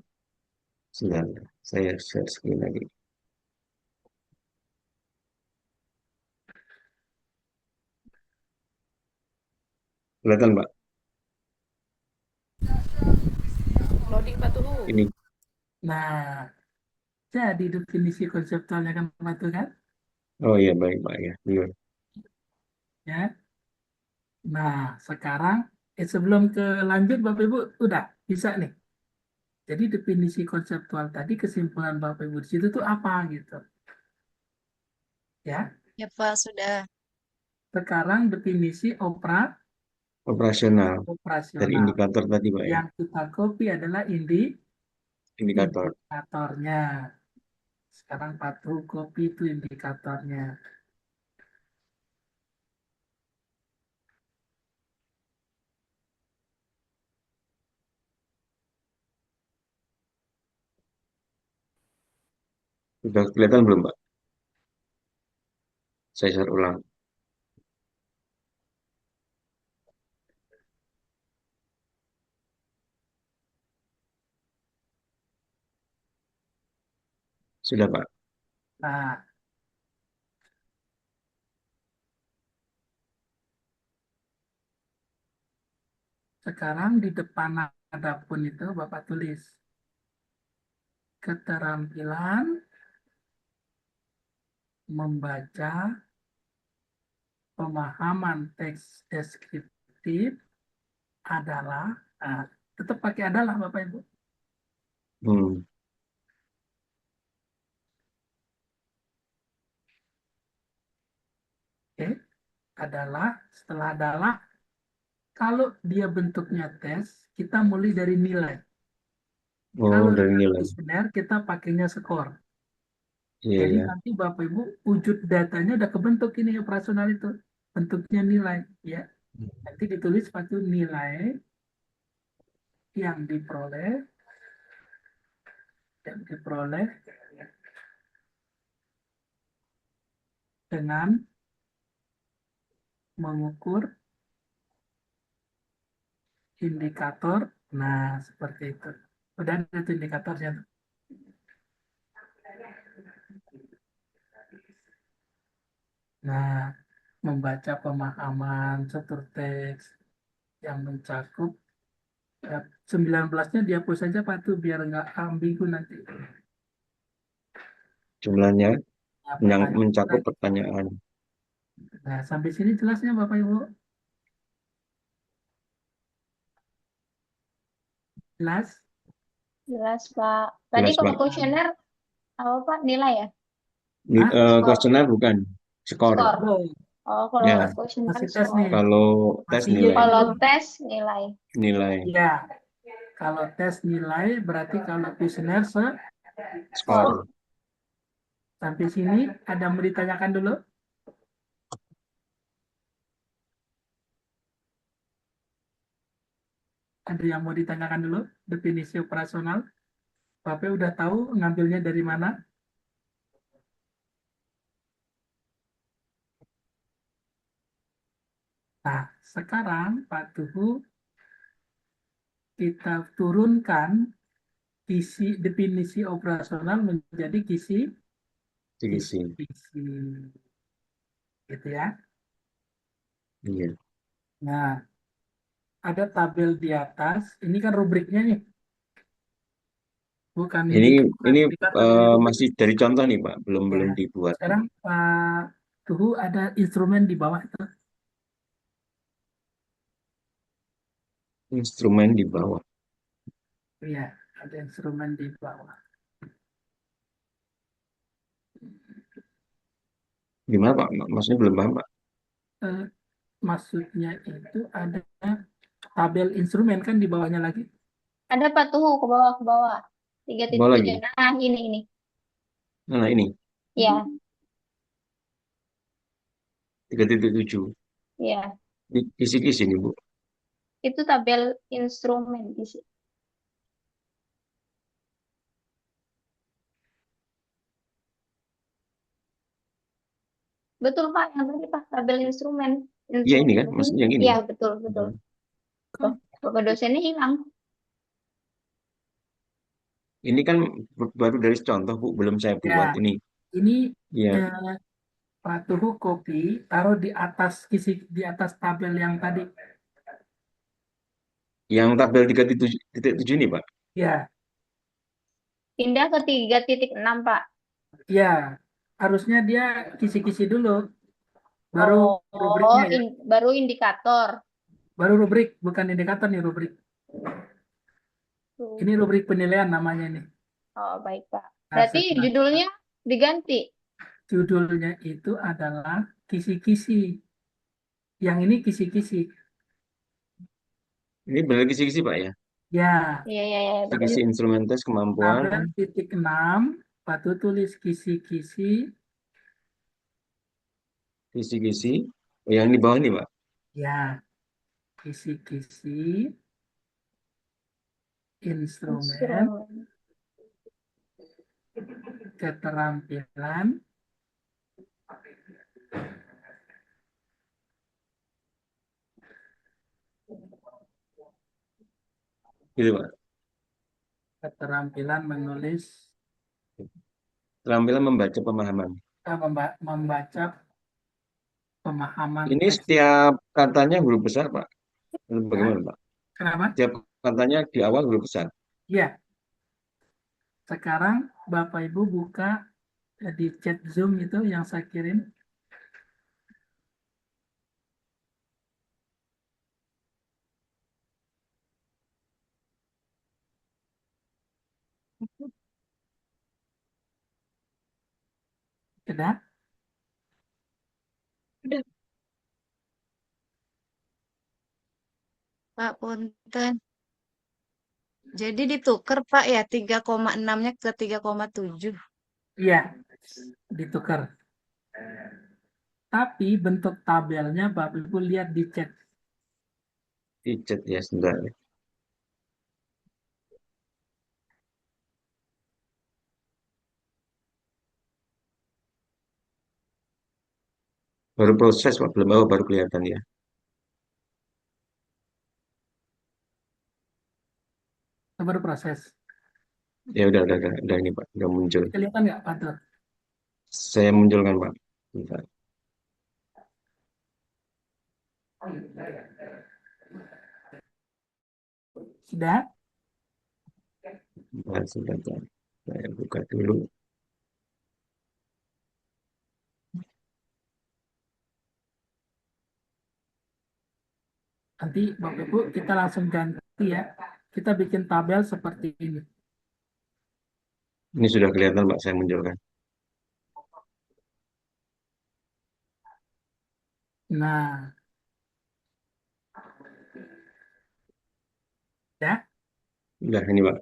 [SPEAKER 3] Saya share screen lagi. Kelihatan Pak?
[SPEAKER 4] Loading Pak Tuhu.
[SPEAKER 3] Ini.
[SPEAKER 2] Nah, jadi definisi konseptualnya kan Pak tuh kan?
[SPEAKER 3] Oh iya, baik Pak ya. Iya.
[SPEAKER 2] Ya. Nah, sekarang sebelum ke lanjut Bapak Ibu udah bisa nih. Jadi definisi konseptual tadi kesimpulan Bapak Ibu di situ tuh apa gitu. Ya.
[SPEAKER 4] Ya, Pak, sudah.
[SPEAKER 2] Sekarang definisi
[SPEAKER 3] Operasional dari
[SPEAKER 2] operasional.
[SPEAKER 3] indikator tadi Pak ya.
[SPEAKER 2] Yang kita copy adalah
[SPEAKER 3] Indikator.
[SPEAKER 2] indikatornya. Sekarang patuh copy itu indikatornya.
[SPEAKER 3] Sudah kelihatan belum Pak? Saya share ulang. Sudah Pak.
[SPEAKER 2] Nah, sekarang di depan adapun itu Bapak tulis keterampilan membaca pemahaman teks deskriptif adalah, nah, tetap pakai adalah Bapak Ibu.
[SPEAKER 3] Hmm.
[SPEAKER 2] Oke, adalah, setelah adalah, kalau dia bentuknya tes, kita mulai dari nilai.
[SPEAKER 3] Oh,
[SPEAKER 2] Kalau
[SPEAKER 3] dari
[SPEAKER 2] dia
[SPEAKER 3] nilai.
[SPEAKER 2] kuesioner, kita pakainya skor.
[SPEAKER 3] Iya,
[SPEAKER 2] Jadi
[SPEAKER 3] ya.
[SPEAKER 2] nanti Bapak Ibu wujud datanya udah kebentuk ini operasional itu. Bentuknya nilai. Ya. Nanti ditulis satu nilai yang diperoleh dengan mengukur indikator. Nah, seperti itu. Udah ada tuh indikatornya. Nah, membaca pemahaman struktur teks yang mencakup 19-nya dihapus saja Pak tuh biar nggak ambigu nanti.
[SPEAKER 3] Jumlahnya
[SPEAKER 2] Nah,
[SPEAKER 3] yang
[SPEAKER 2] pertanyaan
[SPEAKER 3] mencakup
[SPEAKER 2] tadi.
[SPEAKER 3] pertanyaan.
[SPEAKER 2] Nah, sampai sini jelasnya Bapak Ibu. Jelas?
[SPEAKER 1] Jelas, Pak. Tadi
[SPEAKER 3] Jelas,
[SPEAKER 1] kalau
[SPEAKER 3] Pak.
[SPEAKER 1] kuesioner apa Pak? Nilai ya?
[SPEAKER 2] Hah?
[SPEAKER 1] Skor.
[SPEAKER 3] Kuesioner bukan, skor.
[SPEAKER 1] Skor.
[SPEAKER 2] Oh,
[SPEAKER 1] Oh, kalau
[SPEAKER 3] Ya,
[SPEAKER 1] kuesioner
[SPEAKER 2] masih tes nih.
[SPEAKER 1] skor.
[SPEAKER 3] kalau tes
[SPEAKER 2] Masih Y
[SPEAKER 3] nilai.
[SPEAKER 2] ini.
[SPEAKER 1] Kalau tes nilai.
[SPEAKER 3] Nilai,
[SPEAKER 2] Ya, kalau tes nilai berarti kalau kuesioner skor.
[SPEAKER 3] skor.
[SPEAKER 2] Sampai sini ada mau ditanyakan dulu? Ada yang mau ditanyakan dulu? Definisi operasional. Bapak udah tahu ngambilnya dari mana? Nah, sekarang Pak Tuhu kita turunkan definisi operasional menjadi
[SPEAKER 3] Divisi.
[SPEAKER 2] kisi, gitu ya.
[SPEAKER 3] Iya.
[SPEAKER 2] Nah, ada tabel di atas. Ini kan rubriknya nih, bukan
[SPEAKER 3] Ini
[SPEAKER 2] bukan
[SPEAKER 3] ini
[SPEAKER 2] indikator, ini rubrik.
[SPEAKER 3] masih dari contoh nih, Pak. Belum
[SPEAKER 2] Ya.
[SPEAKER 3] belum dibuat.
[SPEAKER 2] Sekarang Pak Tuhu ada instrumen di bawah itu.
[SPEAKER 3] Instrumen di bawah.
[SPEAKER 2] Iya, ada instrumen di bawah.
[SPEAKER 3] Gimana, Pak? Maksudnya belum paham, Pak.
[SPEAKER 2] Eh, maksudnya itu ada tabel instrumen kan di bawahnya lagi.
[SPEAKER 1] Ada Pak tuh ke bawah ke bawah. Tiga titik
[SPEAKER 3] Bawah
[SPEAKER 1] tujuh.
[SPEAKER 3] lagi.
[SPEAKER 1] Nah, ini.
[SPEAKER 3] Nah, ini
[SPEAKER 1] Ya,
[SPEAKER 3] 3.7.
[SPEAKER 1] ya.
[SPEAKER 3] Kisi-kisi nih, Bu.
[SPEAKER 1] Itu tabel instrumen isi. Betul Pak, yang tadi Pak tabel instrumen.
[SPEAKER 3] Iya ini
[SPEAKER 1] Instrumen
[SPEAKER 3] kan,
[SPEAKER 1] ini.
[SPEAKER 3] maksudnya yang ini.
[SPEAKER 1] Iya, betul, betul.
[SPEAKER 3] Hmm.
[SPEAKER 1] Tuh, Bapak dosennya hilang.
[SPEAKER 3] Ini kan baru dari contoh, Bu. Belum saya
[SPEAKER 2] Ya,
[SPEAKER 3] buat ini.
[SPEAKER 2] ini
[SPEAKER 3] Ya,
[SPEAKER 2] Pak Tuhu copy, taruh di atas di atas tabel yang tadi.
[SPEAKER 3] yang tabel 3.7 ini, Pak.
[SPEAKER 2] Ya,
[SPEAKER 1] Pindah ke 3.6 Pak.
[SPEAKER 2] ya, harusnya dia kisi-kisi dulu, baru
[SPEAKER 1] Oh,
[SPEAKER 2] rubriknya ya.
[SPEAKER 1] baru indikator.
[SPEAKER 2] Baru rubrik, bukan indikator nih rubrik.
[SPEAKER 1] Tuh.
[SPEAKER 2] Ini rubrik penilaian namanya nih.
[SPEAKER 1] Oh, baik Pak.
[SPEAKER 2] Nah,
[SPEAKER 1] Berarti
[SPEAKER 2] setelah
[SPEAKER 1] judulnya diganti.
[SPEAKER 2] judulnya itu adalah kisi-kisi. Yang ini kisi-kisi.
[SPEAKER 3] Ini benar kisi-kisi, Pak ya.
[SPEAKER 2] Ya,
[SPEAKER 1] Iya, iya, iya, betul.
[SPEAKER 3] Kisi-kisi instrumen tes kemampuan.
[SPEAKER 2] tabel titik 6, Pak tulis kisi-kisi.
[SPEAKER 3] Kisi-kisi. Oh, yang di bawah nih, Pak.
[SPEAKER 2] Ya, kisi-kisi instrumen
[SPEAKER 1] Instrumen.
[SPEAKER 2] keterampilan
[SPEAKER 3] Gitu, Pak.
[SPEAKER 2] keterampilan menulis,
[SPEAKER 3] Keterampilan membaca pemahaman.
[SPEAKER 2] membaca pemahaman
[SPEAKER 3] Ini
[SPEAKER 2] teks.
[SPEAKER 3] setiap katanya huruf besar, Pak.
[SPEAKER 2] Hah?
[SPEAKER 3] Bagaimana, Pak?
[SPEAKER 2] Kenapa?
[SPEAKER 3] Setiap katanya di awal huruf besar.
[SPEAKER 2] Ya, sekarang Bapak Ibu buka di chat Zoom itu yang saya kirim. Sudah?
[SPEAKER 4] Udah.
[SPEAKER 6] Pak Punten. Jadi ditukar Pak ya 3,6-nya ke 3,7.
[SPEAKER 2] Iya, ditukar. Tapi bentuk tabelnya Bapak Ibu lihat di chat.
[SPEAKER 3] Dicat ya sebentar. Baru proses Pak, belum baru kelihatan ya.
[SPEAKER 2] Baru proses.
[SPEAKER 3] Ya udah ini Pak, udah muncul.
[SPEAKER 2] Kelihatan nggak Pak Tur?
[SPEAKER 3] Saya munculkan Pak. Bentar.
[SPEAKER 2] Sudah?
[SPEAKER 3] Sebentar. Saya buka dulu.
[SPEAKER 2] Nanti Bapak Ibu kita langsung ganti ya. Kita bikin tabel seperti ini.
[SPEAKER 3] Ini sudah kelihatan Pak, saya munculkan.
[SPEAKER 2] Nah, ya.
[SPEAKER 3] Udah ini Pak.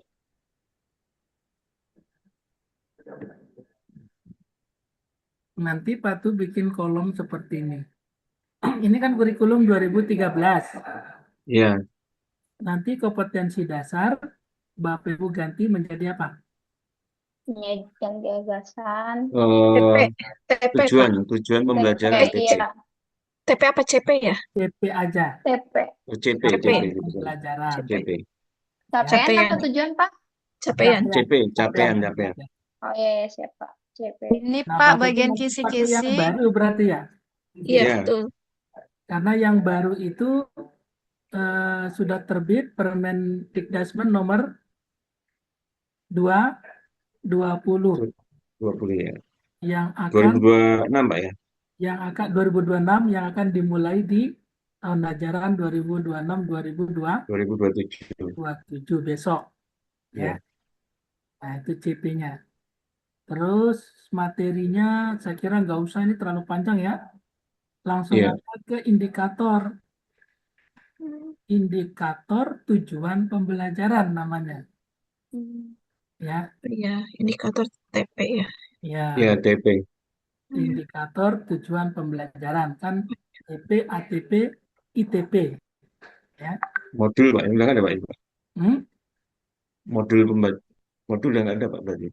[SPEAKER 2] Nanti Pak tuh bikin kolom seperti ini. Ini kan kurikulum 2013.
[SPEAKER 3] Ya,
[SPEAKER 2] Nanti kompetensi dasar Bapak Ibu ganti menjadi apa?
[SPEAKER 1] Menyajikan gagasan.
[SPEAKER 3] eh,
[SPEAKER 4] TP,
[SPEAKER 3] tujuan
[SPEAKER 4] Pak.
[SPEAKER 3] tujuan
[SPEAKER 1] TP,
[SPEAKER 3] pembelajaran TP.
[SPEAKER 1] iya,
[SPEAKER 4] TP apa CP ya?
[SPEAKER 2] CP aja.
[SPEAKER 1] TP.
[SPEAKER 3] Oh, CP
[SPEAKER 4] CP.
[SPEAKER 3] gitu.
[SPEAKER 2] Pembelajaran.
[SPEAKER 4] CP.
[SPEAKER 3] CP.
[SPEAKER 1] Capaian
[SPEAKER 4] Capaian.
[SPEAKER 1] atau tujuan, Pak?
[SPEAKER 4] Capaian.
[SPEAKER 3] CP, capaian.
[SPEAKER 1] Oh iya, iya, siap, Pak. CP.
[SPEAKER 6] Ini
[SPEAKER 2] Nah,
[SPEAKER 6] Pak,
[SPEAKER 2] Bapak Ibu
[SPEAKER 6] bagian
[SPEAKER 2] nanti pakai yang
[SPEAKER 6] kisi-kisi.
[SPEAKER 2] baru berarti ya.
[SPEAKER 4] Iya,
[SPEAKER 3] Ya.
[SPEAKER 4] betul.
[SPEAKER 2] Karena yang baru itu sudah terbit Permendikdasmen nomor 2/20
[SPEAKER 3] 20 ya.
[SPEAKER 2] yang akan
[SPEAKER 3] 2026 Pak ya.
[SPEAKER 2] 2026 yang akan dimulai di tahun ajaran 2026-2027
[SPEAKER 3] 2027.
[SPEAKER 2] besok ya.
[SPEAKER 3] Ya.
[SPEAKER 2] Nah, itu CP-nya. Terus materinya saya kira nggak usah, ini terlalu panjang ya. Langsung
[SPEAKER 3] Iya.
[SPEAKER 2] aja ke indikator. Indikator tujuan pembelajaran namanya. Ya,
[SPEAKER 4] Iya, indikator TP ya.
[SPEAKER 2] ya.
[SPEAKER 3] Ya, TP.
[SPEAKER 2] Indikator tujuan pembelajaran kan TP, ATP, ITP. Ya.
[SPEAKER 3] Modul Pak, yang ada Pak itu.
[SPEAKER 2] Hmm?
[SPEAKER 3] Modul yang ada Pak berarti.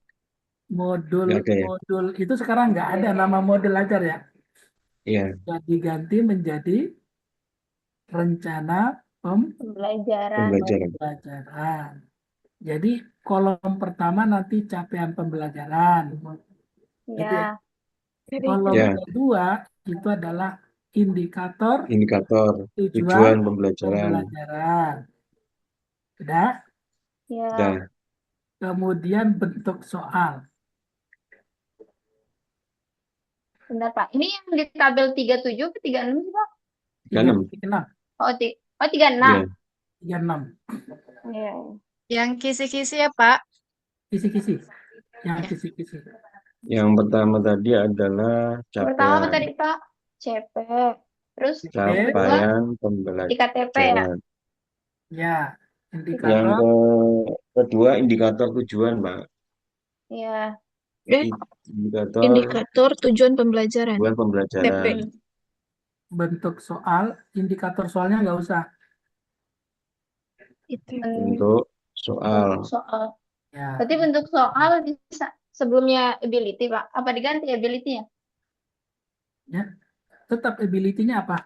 [SPEAKER 2] Modul
[SPEAKER 3] Nggak ada ya.
[SPEAKER 2] modul itu sekarang nggak ada nama modul ajar ya.
[SPEAKER 3] Iya.
[SPEAKER 2] Sudah diganti menjadi rencana
[SPEAKER 1] Pembelajaran.
[SPEAKER 2] pembelajaran. Jadi kolom pertama nanti capaian pembelajaran. Gitu ya.
[SPEAKER 1] Ya,
[SPEAKER 2] Kolom
[SPEAKER 3] Ya.
[SPEAKER 2] kedua itu adalah indikator
[SPEAKER 3] Indikator
[SPEAKER 2] tujuan
[SPEAKER 3] tujuan pembelajaran.
[SPEAKER 2] pembelajaran. Sudah?
[SPEAKER 1] ya.
[SPEAKER 3] Nah,
[SPEAKER 2] Kemudian bentuk soal.
[SPEAKER 1] Bentar, Pak. Ini yang di tabel 37 ke 36 sih, Pak?
[SPEAKER 3] 36.
[SPEAKER 2] 36.
[SPEAKER 1] Oh, 36.
[SPEAKER 3] Iya.
[SPEAKER 2] 36.
[SPEAKER 1] Iya.
[SPEAKER 6] Yang kisi-kisi ya Pak.
[SPEAKER 2] Kisi-kisi. Yang
[SPEAKER 6] Ya.
[SPEAKER 2] kisi-kisi.
[SPEAKER 3] Yang pertama tadi adalah
[SPEAKER 1] Pertama apa
[SPEAKER 3] capaian
[SPEAKER 1] tadi, Pak? CP. Terus kedua,
[SPEAKER 3] capaian
[SPEAKER 1] IKTP ya?
[SPEAKER 3] pembelajaran.
[SPEAKER 2] Ya,
[SPEAKER 3] Yang
[SPEAKER 2] indikator.
[SPEAKER 3] kedua indikator tujuan Pak.
[SPEAKER 1] Iya.
[SPEAKER 3] Indikator
[SPEAKER 4] Indikator tujuan pembelajaran.
[SPEAKER 3] tujuan pembelajaran.
[SPEAKER 4] TP.
[SPEAKER 2] Bentuk soal, indikator soalnya nggak usah.
[SPEAKER 4] Itu.
[SPEAKER 3] Bentuk soal.
[SPEAKER 1] Bentuk soal.
[SPEAKER 2] Ya,
[SPEAKER 1] Berarti bentuk soal bisa sebelumnya ability, Pak. Apa diganti ability-nya?
[SPEAKER 2] tetap ability-nya apa?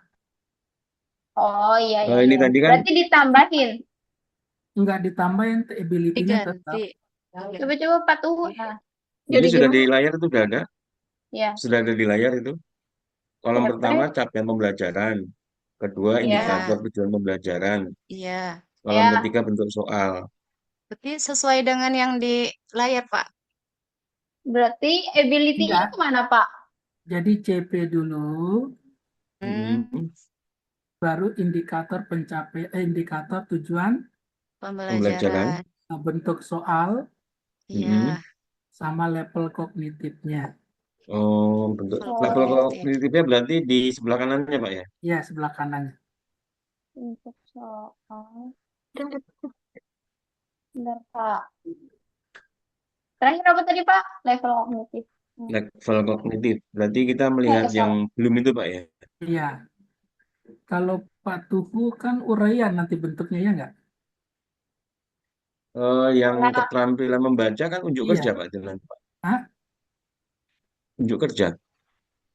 [SPEAKER 1] Oh iya, iya,
[SPEAKER 3] Ini
[SPEAKER 1] iya.
[SPEAKER 3] tadi kan
[SPEAKER 1] Berarti ditambahin.
[SPEAKER 2] Nggak ditambahin, ability-nya tetap.
[SPEAKER 6] Diganti.
[SPEAKER 1] Coba-coba patuh. Nah,
[SPEAKER 3] ini
[SPEAKER 4] Jadi
[SPEAKER 3] sudah
[SPEAKER 4] gimana?
[SPEAKER 3] di layar itu sudah ada.
[SPEAKER 1] ya.
[SPEAKER 3] Sudah ada di layar itu. Kolom
[SPEAKER 1] CP.
[SPEAKER 3] pertama capaian pembelajaran. Kedua
[SPEAKER 1] Iya.
[SPEAKER 3] indikator tujuan pembelajaran.
[SPEAKER 6] Iya.
[SPEAKER 3] Kolom
[SPEAKER 1] Ya.
[SPEAKER 3] ketiga bentuk soal.
[SPEAKER 6] Berarti sesuai dengan yang di layar Pak.
[SPEAKER 1] Berarti ability-nya
[SPEAKER 2] Enggak.
[SPEAKER 1] kemana, Pak?
[SPEAKER 2] Jadi CP dulu,
[SPEAKER 3] Hmm.
[SPEAKER 2] baru indikator indikator tujuan,
[SPEAKER 6] Pembelajaran.
[SPEAKER 2] bentuk soal,
[SPEAKER 6] Iya.
[SPEAKER 2] sama level kognitifnya.
[SPEAKER 3] Oh, bentuk
[SPEAKER 6] Oh,
[SPEAKER 3] level
[SPEAKER 6] kognitif.
[SPEAKER 3] kognitifnya berarti di sebelah kanannya Pak ya?
[SPEAKER 2] Ya, sebelah kanannya.
[SPEAKER 1] Bentuk soal. Bentar, Pak. Terakhir apa tadi, Pak? Level kognitif.
[SPEAKER 3] level kognitif. Berarti kita
[SPEAKER 1] Kayak
[SPEAKER 3] melihat yang
[SPEAKER 1] kesal.
[SPEAKER 3] belum itu Pak ya.
[SPEAKER 2] Iya, kalau patuhu kan uraian nanti bentuknya ya nggak?
[SPEAKER 3] Yang
[SPEAKER 1] Karena
[SPEAKER 3] keterampilan membaca kan unjuk kerja
[SPEAKER 2] Iya.
[SPEAKER 3] Pak dengan Pak.
[SPEAKER 2] Ah,
[SPEAKER 3] Unjuk kerja,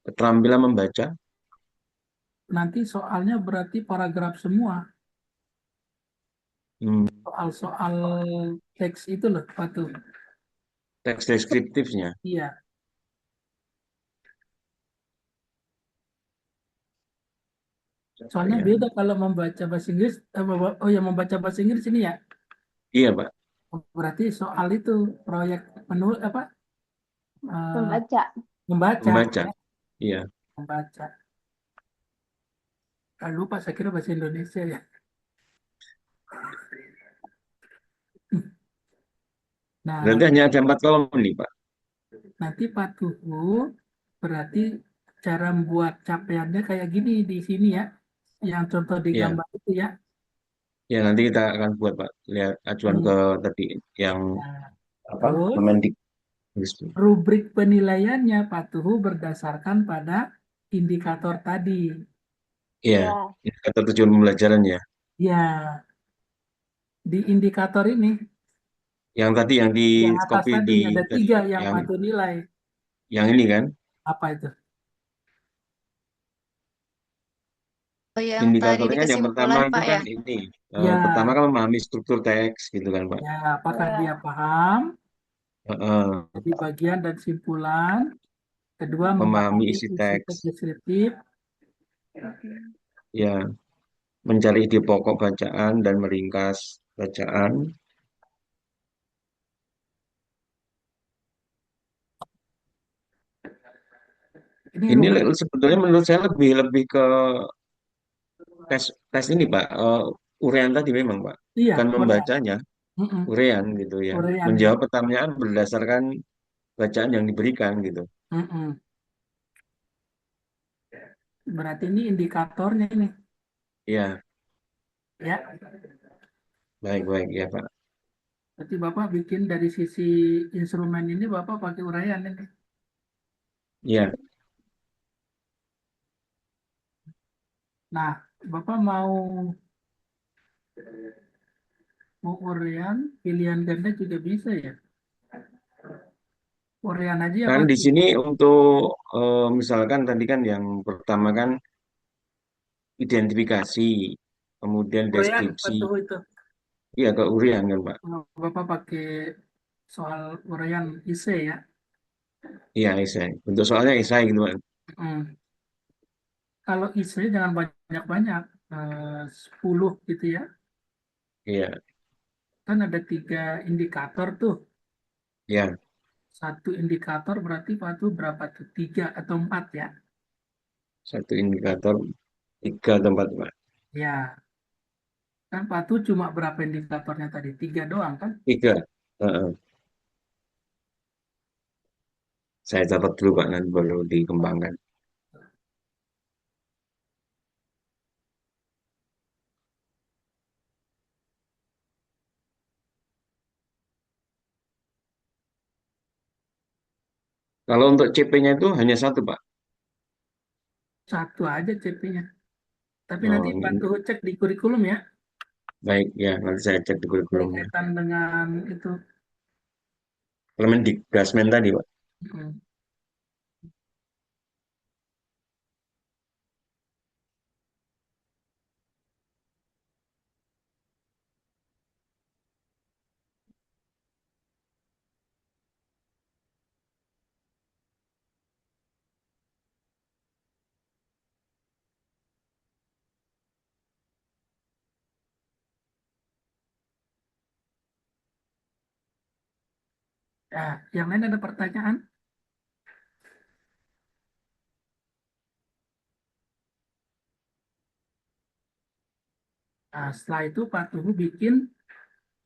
[SPEAKER 3] keterampilan membaca,
[SPEAKER 2] nanti soalnya berarti paragraf semua.
[SPEAKER 3] hmm,
[SPEAKER 2] Soal-soal teks itu loh, patuh.
[SPEAKER 3] teks deskriptifnya.
[SPEAKER 2] Iya,
[SPEAKER 3] Apa
[SPEAKER 2] soalnya
[SPEAKER 3] ya?
[SPEAKER 2] beda kalau membaca bahasa Inggris. Oh ya, membaca bahasa Inggris ini ya.
[SPEAKER 3] Iya Pak,
[SPEAKER 2] Oh, berarti soal itu proyek menul apa eh,
[SPEAKER 1] membaca.
[SPEAKER 2] membaca
[SPEAKER 3] membaca.
[SPEAKER 2] ya,
[SPEAKER 3] Iya.
[SPEAKER 2] membaca. Ah, lupa saya kira bahasa Indonesia ya. Nah,
[SPEAKER 3] Berarti hanya ada 4 kolom nih Pak.
[SPEAKER 2] nanti patuhu berarti cara membuat capaiannya kayak gini di sini ya, yang contoh di
[SPEAKER 3] Iya,
[SPEAKER 2] gambar itu ya.
[SPEAKER 3] ya nanti kita akan buat Pak. Lihat acuan ke
[SPEAKER 2] Hmm.
[SPEAKER 3] tadi yang
[SPEAKER 2] Nah,
[SPEAKER 3] apa?
[SPEAKER 2] terus
[SPEAKER 3] Kemendik.
[SPEAKER 2] rubrik penilaiannya patuhu berdasarkan pada indikator tadi.
[SPEAKER 3] Iya,
[SPEAKER 1] Ya,
[SPEAKER 3] indikator tujuan pembelajaran ya.
[SPEAKER 2] Ya, di indikator ini
[SPEAKER 3] Yang tadi yang di
[SPEAKER 2] yang atas
[SPEAKER 3] copy
[SPEAKER 2] tadi
[SPEAKER 3] di
[SPEAKER 2] ada
[SPEAKER 3] tadi
[SPEAKER 2] 3
[SPEAKER 3] Pak.
[SPEAKER 2] yang patuh nilai.
[SPEAKER 3] Yang ini kan.
[SPEAKER 2] Apa itu?
[SPEAKER 6] Oh, yang tadi di
[SPEAKER 3] Indikatornya yang pertama
[SPEAKER 6] kesimpulan,
[SPEAKER 3] itu
[SPEAKER 6] Pak
[SPEAKER 3] kan
[SPEAKER 6] ya.
[SPEAKER 3] ini. Pertama
[SPEAKER 2] Ya,
[SPEAKER 3] kan memahami struktur teks gitu kan Pak.
[SPEAKER 2] ya, apakah dia
[SPEAKER 1] ya.
[SPEAKER 2] paham?
[SPEAKER 3] Heeh.
[SPEAKER 2] Jadi bagian dan simpulan. Kedua,
[SPEAKER 3] Memahami
[SPEAKER 2] memahami
[SPEAKER 3] isi
[SPEAKER 2] isi
[SPEAKER 3] teks.
[SPEAKER 2] teks deskriptif.
[SPEAKER 3] Ya, mencari ide pokok bacaan dan meringkas bacaan.
[SPEAKER 2] Ini
[SPEAKER 3] Ini
[SPEAKER 2] rubrik.
[SPEAKER 3] sebetulnya menurut saya lebih lebih ke tes tes ini Pak. Uraian tadi memang Pak.
[SPEAKER 2] Iya,
[SPEAKER 3] Bukan
[SPEAKER 2] Korea.
[SPEAKER 3] membacanya,
[SPEAKER 2] Mm-mm.
[SPEAKER 3] uraian gitu ya.
[SPEAKER 2] Korean ya.
[SPEAKER 3] Menjawab pertanyaan berdasarkan bacaan yang diberikan gitu.
[SPEAKER 2] Mm-mm. Berarti ini indikatornya ini.
[SPEAKER 3] Ya,
[SPEAKER 2] Ya,
[SPEAKER 3] baik-baik ya Pak.
[SPEAKER 2] berarti Bapak bikin dari sisi instrumen ini Bapak pakai uraian ini.
[SPEAKER 3] Ya,
[SPEAKER 2] Nah, Bapak mau uraian, pilihan ganda juga bisa ya. Uraian aja ya
[SPEAKER 3] kan
[SPEAKER 2] Pak.
[SPEAKER 3] di sini untuk misalkan tadi kan yang pertama kan identifikasi, kemudian
[SPEAKER 2] Uraian,
[SPEAKER 3] deskripsi.
[SPEAKER 2] betul itu.
[SPEAKER 3] Iya, ke uraian kan Pak.
[SPEAKER 2] Kalau Bapak pakai soal uraian IC ya.
[SPEAKER 3] Iya, esai. Bentuk soalnya esai gitu Pak.
[SPEAKER 2] Mm. Kalau IC jangan banyak-banyak, 10 gitu ya.
[SPEAKER 3] Iya,
[SPEAKER 2] Kan ada 3 indikator tuh.
[SPEAKER 3] ya,
[SPEAKER 2] Satu indikator berarti Pak tuh berapa tuh? 3 atau 4 ya.
[SPEAKER 3] satu indikator 3 tempat Pak.
[SPEAKER 2] Ya, kan Pak tuh cuma berapa indikatornya tadi? 3 doang kan?
[SPEAKER 3] 3. Heeh. Saya catat dulu Pak, nanti baru dikembangkan. Kalau untuk CP-nya itu hanya satu Pak.
[SPEAKER 2] Satu aja CP-nya. Tapi nanti
[SPEAKER 3] Oh,
[SPEAKER 2] Pak tuh cek di kurikulum ya.
[SPEAKER 3] baik ya, nanti saya cek di kurikulumnya.
[SPEAKER 2] Berkaitan dengan itu.
[SPEAKER 3] Kemendikbudrismen tadi Pak.
[SPEAKER 2] Mm. Nah, yang lain ada pertanyaan? Nah, setelah itu Pak Tuhu bikin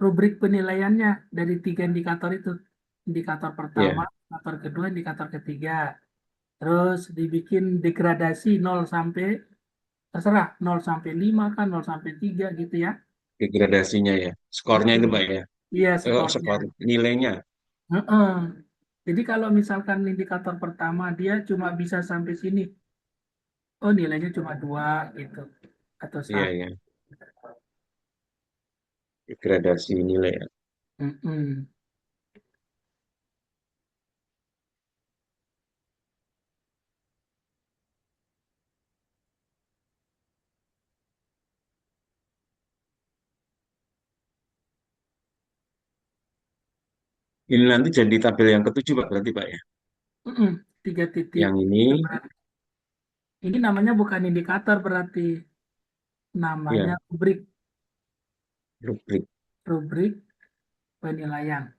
[SPEAKER 2] rubrik penilaiannya dari 3 indikator itu. Indikator pertama,
[SPEAKER 3] Ya,
[SPEAKER 2] indikator kedua, indikator ketiga. Terus dibikin degradasi 0 sampai, terserah 0 sampai 5 kan, 0 sampai 3 gitu ya.
[SPEAKER 3] degradasinya ya. Skornya itu
[SPEAKER 2] Betul.
[SPEAKER 3] Pak ya.
[SPEAKER 2] Iya, skornya.
[SPEAKER 3] Skor nilainya.
[SPEAKER 2] Heeh. Jadi kalau misalkan indikator pertama dia cuma bisa sampai sini, oh nilainya cuma 2 gitu, atau
[SPEAKER 3] Iya,
[SPEAKER 2] 1.
[SPEAKER 3] iya. Gradasi nilai ya.
[SPEAKER 2] Mm-mm.
[SPEAKER 3] Ini nanti jadi tabel yang ketujuh, Pak, berarti, Pak, ya.
[SPEAKER 2] Mm-mm. 3 titik.
[SPEAKER 3] Yang ini,
[SPEAKER 2] Ini namanya bukan indikator berarti, namanya
[SPEAKER 3] ya,
[SPEAKER 2] rubrik,
[SPEAKER 3] rubrik.
[SPEAKER 2] rubrik penilaian.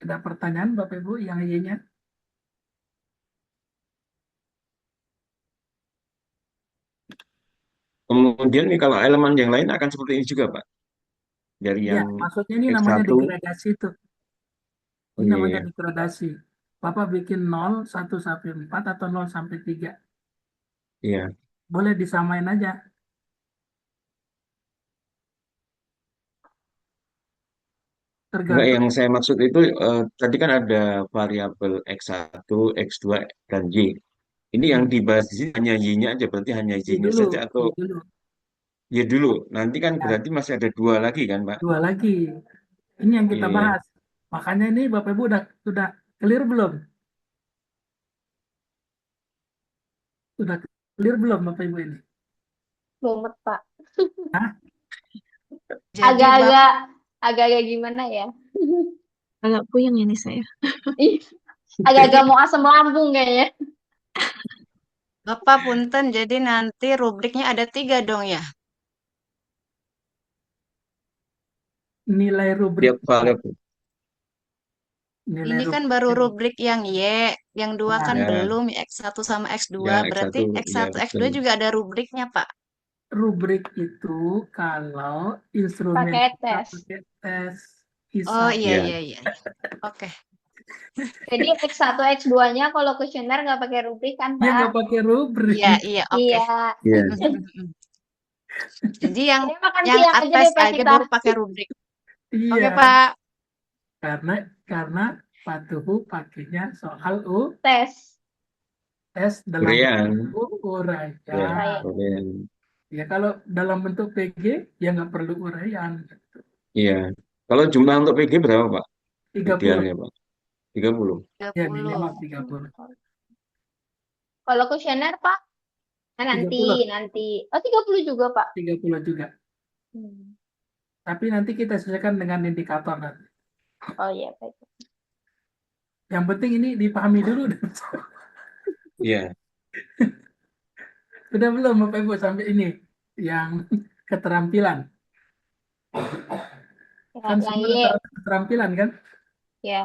[SPEAKER 2] Ada pertanyaan Bapak Ibu yang Y-nya?
[SPEAKER 3] Kemudian nih kalau elemen yang lain akan seperti ini juga, Pak. Dari
[SPEAKER 2] Iya,
[SPEAKER 3] yang
[SPEAKER 2] maksudnya ini namanya
[SPEAKER 3] X1,
[SPEAKER 2] degradasi itu.
[SPEAKER 3] oh
[SPEAKER 2] Ini
[SPEAKER 3] iya,
[SPEAKER 2] namanya
[SPEAKER 3] iya,
[SPEAKER 2] degradasi. Bapak bikin 0, 1 sampai 4 atau 0 sampai 3.
[SPEAKER 3] iya.
[SPEAKER 2] Boleh disamain aja.
[SPEAKER 3] Enggak,
[SPEAKER 2] Tergantung.
[SPEAKER 3] yang saya maksud itu tadi kan ada variabel X1, X2, dan Y. Ini yang
[SPEAKER 2] Hmm.
[SPEAKER 3] dibahas di sini hanya Y-nya aja, berarti hanya
[SPEAKER 2] Y
[SPEAKER 3] Y-nya
[SPEAKER 2] dulu,
[SPEAKER 3] saja atau
[SPEAKER 2] Y dulu.
[SPEAKER 3] Y dulu. Nanti kan
[SPEAKER 2] Ya,
[SPEAKER 3] berarti masih ada dua lagi kan, Pak?
[SPEAKER 2] 2 lagi. Ini yang kita
[SPEAKER 3] Iya.
[SPEAKER 2] bahas. Makanya ini Bapak Ibu sudah clear belum? Sudah clear belum Bapak Ibu ini?
[SPEAKER 1] Mumet, Pak.
[SPEAKER 2] Hah?
[SPEAKER 6] Jadi
[SPEAKER 1] Agak-agak agak-agak gimana ya?
[SPEAKER 4] Agak puyeng ini saya.
[SPEAKER 1] Ih, agak-agak mau asam lambung kayaknya.
[SPEAKER 6] Bapak punten, jadi nanti rubriknya ada 3 dong ya.
[SPEAKER 2] Nilai rubrik
[SPEAKER 3] Tiap variabel.
[SPEAKER 2] nilai
[SPEAKER 6] Ini kan
[SPEAKER 2] rubrik
[SPEAKER 6] baru rubrik yang Y, yang 2 kan
[SPEAKER 2] nah,
[SPEAKER 3] Ya,
[SPEAKER 6] belum, X1 sama X2.
[SPEAKER 3] ya
[SPEAKER 6] Berarti
[SPEAKER 3] X1, ya
[SPEAKER 6] X1, X2
[SPEAKER 3] betul.
[SPEAKER 6] juga ada rubriknya, Pak.
[SPEAKER 2] rubrik itu kalau instrumen
[SPEAKER 1] Pakai
[SPEAKER 2] kita
[SPEAKER 1] tes.
[SPEAKER 2] pakai tes
[SPEAKER 6] Oh
[SPEAKER 2] ISA.
[SPEAKER 6] iya,
[SPEAKER 3] Ya,
[SPEAKER 6] iya, iya. Oke.
[SPEAKER 1] Jadi X1, X2-nya kalau kuesioner nggak pakai rubrik kan,
[SPEAKER 2] Dia
[SPEAKER 1] Pak?
[SPEAKER 2] nggak pakai
[SPEAKER 6] Iya,
[SPEAKER 2] rubrik.
[SPEAKER 6] iya, oke.
[SPEAKER 1] Iya.
[SPEAKER 3] ya,
[SPEAKER 6] Jadi yang
[SPEAKER 1] Jadi makan
[SPEAKER 6] yang
[SPEAKER 1] siang aja
[SPEAKER 6] atas
[SPEAKER 1] deh, Pak,
[SPEAKER 6] aja
[SPEAKER 1] kita.
[SPEAKER 6] baru pakai rubrik. Oke,
[SPEAKER 2] Iya,
[SPEAKER 6] Pak.
[SPEAKER 2] karena karena Pak Tuhu pakainya soal
[SPEAKER 1] Tes.
[SPEAKER 2] tes dalam
[SPEAKER 3] Korean,
[SPEAKER 2] bentuk
[SPEAKER 3] ya
[SPEAKER 2] uraian.
[SPEAKER 1] Raya.
[SPEAKER 3] Korean.
[SPEAKER 2] Ya kalau dalam bentuk PG ya nggak perlu uraian.
[SPEAKER 3] Iya. Kalau jumlah untuk PG berapa, Pak?
[SPEAKER 2] 30.
[SPEAKER 3] Idealnya, Pak. 30.
[SPEAKER 2] Ya
[SPEAKER 6] 30.
[SPEAKER 2] minimal 30.
[SPEAKER 1] Kalau kuesioner, Pak, nah, nanti,
[SPEAKER 2] 30.
[SPEAKER 1] nanti. Oh, 30 juga, Pak.
[SPEAKER 2] 30 juga.
[SPEAKER 1] Hmm.
[SPEAKER 2] Tapi nanti kita sesuaikan dengan indikator nanti.
[SPEAKER 1] Oh iya, baik.
[SPEAKER 2] Yang penting ini dipahami dulu.
[SPEAKER 3] Iya.
[SPEAKER 2] Sudah belum Bapak Ibu sampai ini yang keterampilan. Kan
[SPEAKER 1] Yang
[SPEAKER 2] semua
[SPEAKER 1] Y,
[SPEAKER 2] rata-rata keterampilan kan?
[SPEAKER 1] ya,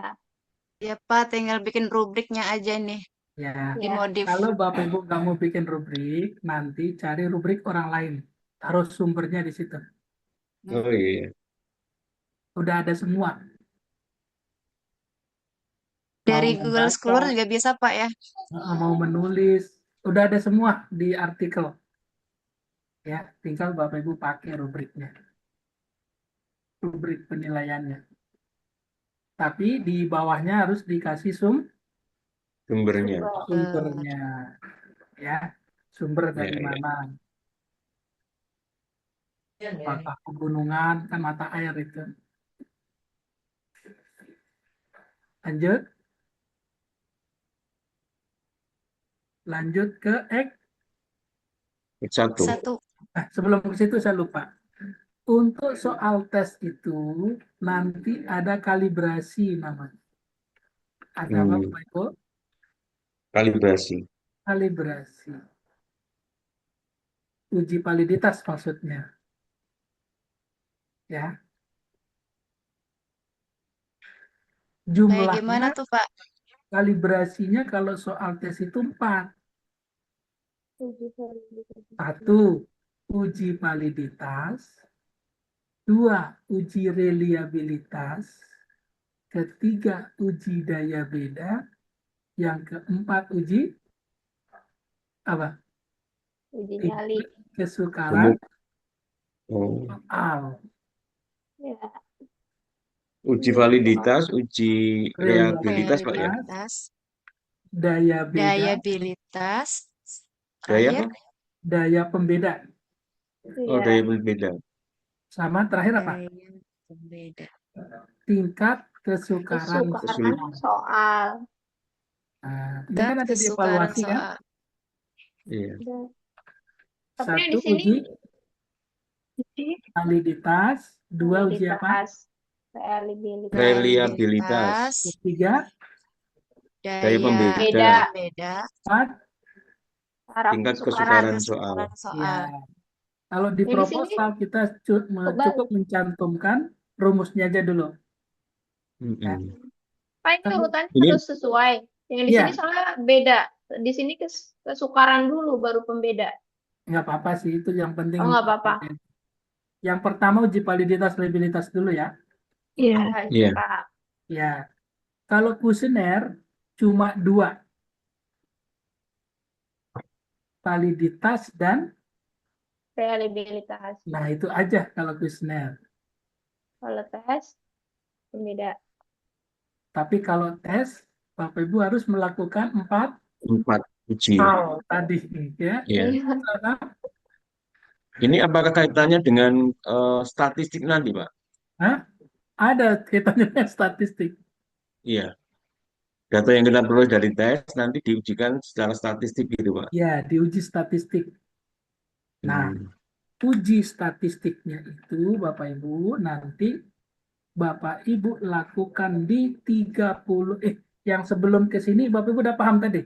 [SPEAKER 6] Ya, Pak, tinggal bikin rubriknya aja nih.
[SPEAKER 2] Ya,
[SPEAKER 1] ya.
[SPEAKER 6] Dimodif.
[SPEAKER 2] kalau Bapak Ibu nggak mau bikin rubrik, nanti cari rubrik orang lain. Taruh sumbernya di situ.
[SPEAKER 3] Oh iya.
[SPEAKER 2] Udah ada semua. Mau
[SPEAKER 6] Dari Google
[SPEAKER 2] membaca,
[SPEAKER 6] Scholar juga bisa, Pak ya.
[SPEAKER 2] mau menulis, udah ada semua di artikel. Ya, tinggal Bapak Ibu pakai rubriknya. Rubrik penilaiannya. Tapi di bawahnya harus dikasih
[SPEAKER 3] Sumbernya.
[SPEAKER 2] sumbernya. Ya, sumber
[SPEAKER 3] Ya,
[SPEAKER 2] dari
[SPEAKER 3] ya.
[SPEAKER 2] mana? Apakah pegunungan kan mata air itu. Lanjut, lanjut ke X.
[SPEAKER 3] Satu.
[SPEAKER 6] Satu.
[SPEAKER 2] Sebelum ke situ saya lupa. Untuk soal tes itu nanti ada kalibrasi namanya. Ada apa
[SPEAKER 3] Hmm,
[SPEAKER 2] Bapak Ibu?
[SPEAKER 3] kalibrasi.
[SPEAKER 2] Kalibrasi. Uji validitas maksudnya. Ya,
[SPEAKER 6] Kayak gimana
[SPEAKER 2] jumlahnya
[SPEAKER 6] tuh, Pak?
[SPEAKER 2] kalibrasinya kalau soal tes itu 4.
[SPEAKER 1] Uji validitas.
[SPEAKER 2] Satu, uji validitas. Dua, uji reliabilitas. Ketiga, uji daya beda. Yang keempat, uji apa?
[SPEAKER 1] Uji nyali.
[SPEAKER 2] Kesukaran
[SPEAKER 3] Oh,
[SPEAKER 2] soal.
[SPEAKER 1] Ya.
[SPEAKER 3] uji validitas, uji reliabilitas, Pak ya.
[SPEAKER 6] Reliabilitas,
[SPEAKER 2] Daya beda,
[SPEAKER 6] dayabilitas,
[SPEAKER 3] Daya
[SPEAKER 6] terakhir
[SPEAKER 3] apa?
[SPEAKER 2] daya pembeda.
[SPEAKER 3] Oh,
[SPEAKER 1] Iya.
[SPEAKER 3] daya berbeda.
[SPEAKER 2] Sama terakhir apa?
[SPEAKER 6] daya pembeda.
[SPEAKER 2] Tingkat kesukaran
[SPEAKER 1] Kesukaran
[SPEAKER 2] soal.
[SPEAKER 1] soal.
[SPEAKER 2] Nah, ini
[SPEAKER 6] Tingkat
[SPEAKER 2] kan ada di
[SPEAKER 6] kesukaran
[SPEAKER 2] evaluasi kan?
[SPEAKER 6] soal.
[SPEAKER 3] Iya.
[SPEAKER 1] Udah. Tapi yang
[SPEAKER 2] Satu,
[SPEAKER 1] di sini
[SPEAKER 2] uji validitas. Dua, uji apa?
[SPEAKER 1] validitas, reliabilitas,
[SPEAKER 3] Reliabilitas,
[SPEAKER 2] Ketiga,
[SPEAKER 3] daya
[SPEAKER 6] daya
[SPEAKER 3] pembeda,
[SPEAKER 1] beda,
[SPEAKER 6] beda,
[SPEAKER 2] empat.
[SPEAKER 1] taraf
[SPEAKER 3] tingkat
[SPEAKER 1] kesukaran.
[SPEAKER 3] kesukaran soal.
[SPEAKER 6] kesukaran soal.
[SPEAKER 2] Ya, kalau di
[SPEAKER 1] Yang di sini
[SPEAKER 2] proposal kita
[SPEAKER 1] kebalik.
[SPEAKER 2] cukup mencantumkan rumusnya aja dulu. Ya.
[SPEAKER 3] Mm-mm.
[SPEAKER 1] Pak, ini
[SPEAKER 2] Kalau
[SPEAKER 1] urutannya
[SPEAKER 3] Ini
[SPEAKER 1] harus sesuai. Yang di
[SPEAKER 2] ya,
[SPEAKER 1] sini soalnya beda. Di sini kesukaran dulu baru pembeda.
[SPEAKER 2] nggak apa-apa sih, itu yang penting.
[SPEAKER 1] Oh, nggak apa-apa.
[SPEAKER 2] Yang pertama uji validitas reliabilitas dulu ya.
[SPEAKER 4] Iya.
[SPEAKER 3] Iya.
[SPEAKER 1] Pak.
[SPEAKER 2] Ya, kalau kuesioner cuma dua, validitas dan,
[SPEAKER 1] Reliabilitas.
[SPEAKER 2] nah itu aja kalau kuesioner.
[SPEAKER 1] Kalau tes, pembeda.
[SPEAKER 2] Tapi kalau tes, Bapak Ibu harus melakukan
[SPEAKER 3] 4 uji.
[SPEAKER 2] hal tadi, ya.
[SPEAKER 3] Iya.
[SPEAKER 1] Iya.
[SPEAKER 2] Karena,
[SPEAKER 3] Ini apakah kaitannya dengan statistik nanti, Pak?
[SPEAKER 2] hah? Ada kaitannya dengan statistik.
[SPEAKER 3] Iya. Data yang kita peroleh dari tes nanti diujikan secara statistik gitu, Pak.
[SPEAKER 2] Ya, diuji statistik. Nah,
[SPEAKER 3] Hmm.
[SPEAKER 2] uji statistiknya itu Bapak Ibu nanti Bapak Ibu lakukan di 30, yang sebelum ke sini Bapak Ibu udah paham tadi?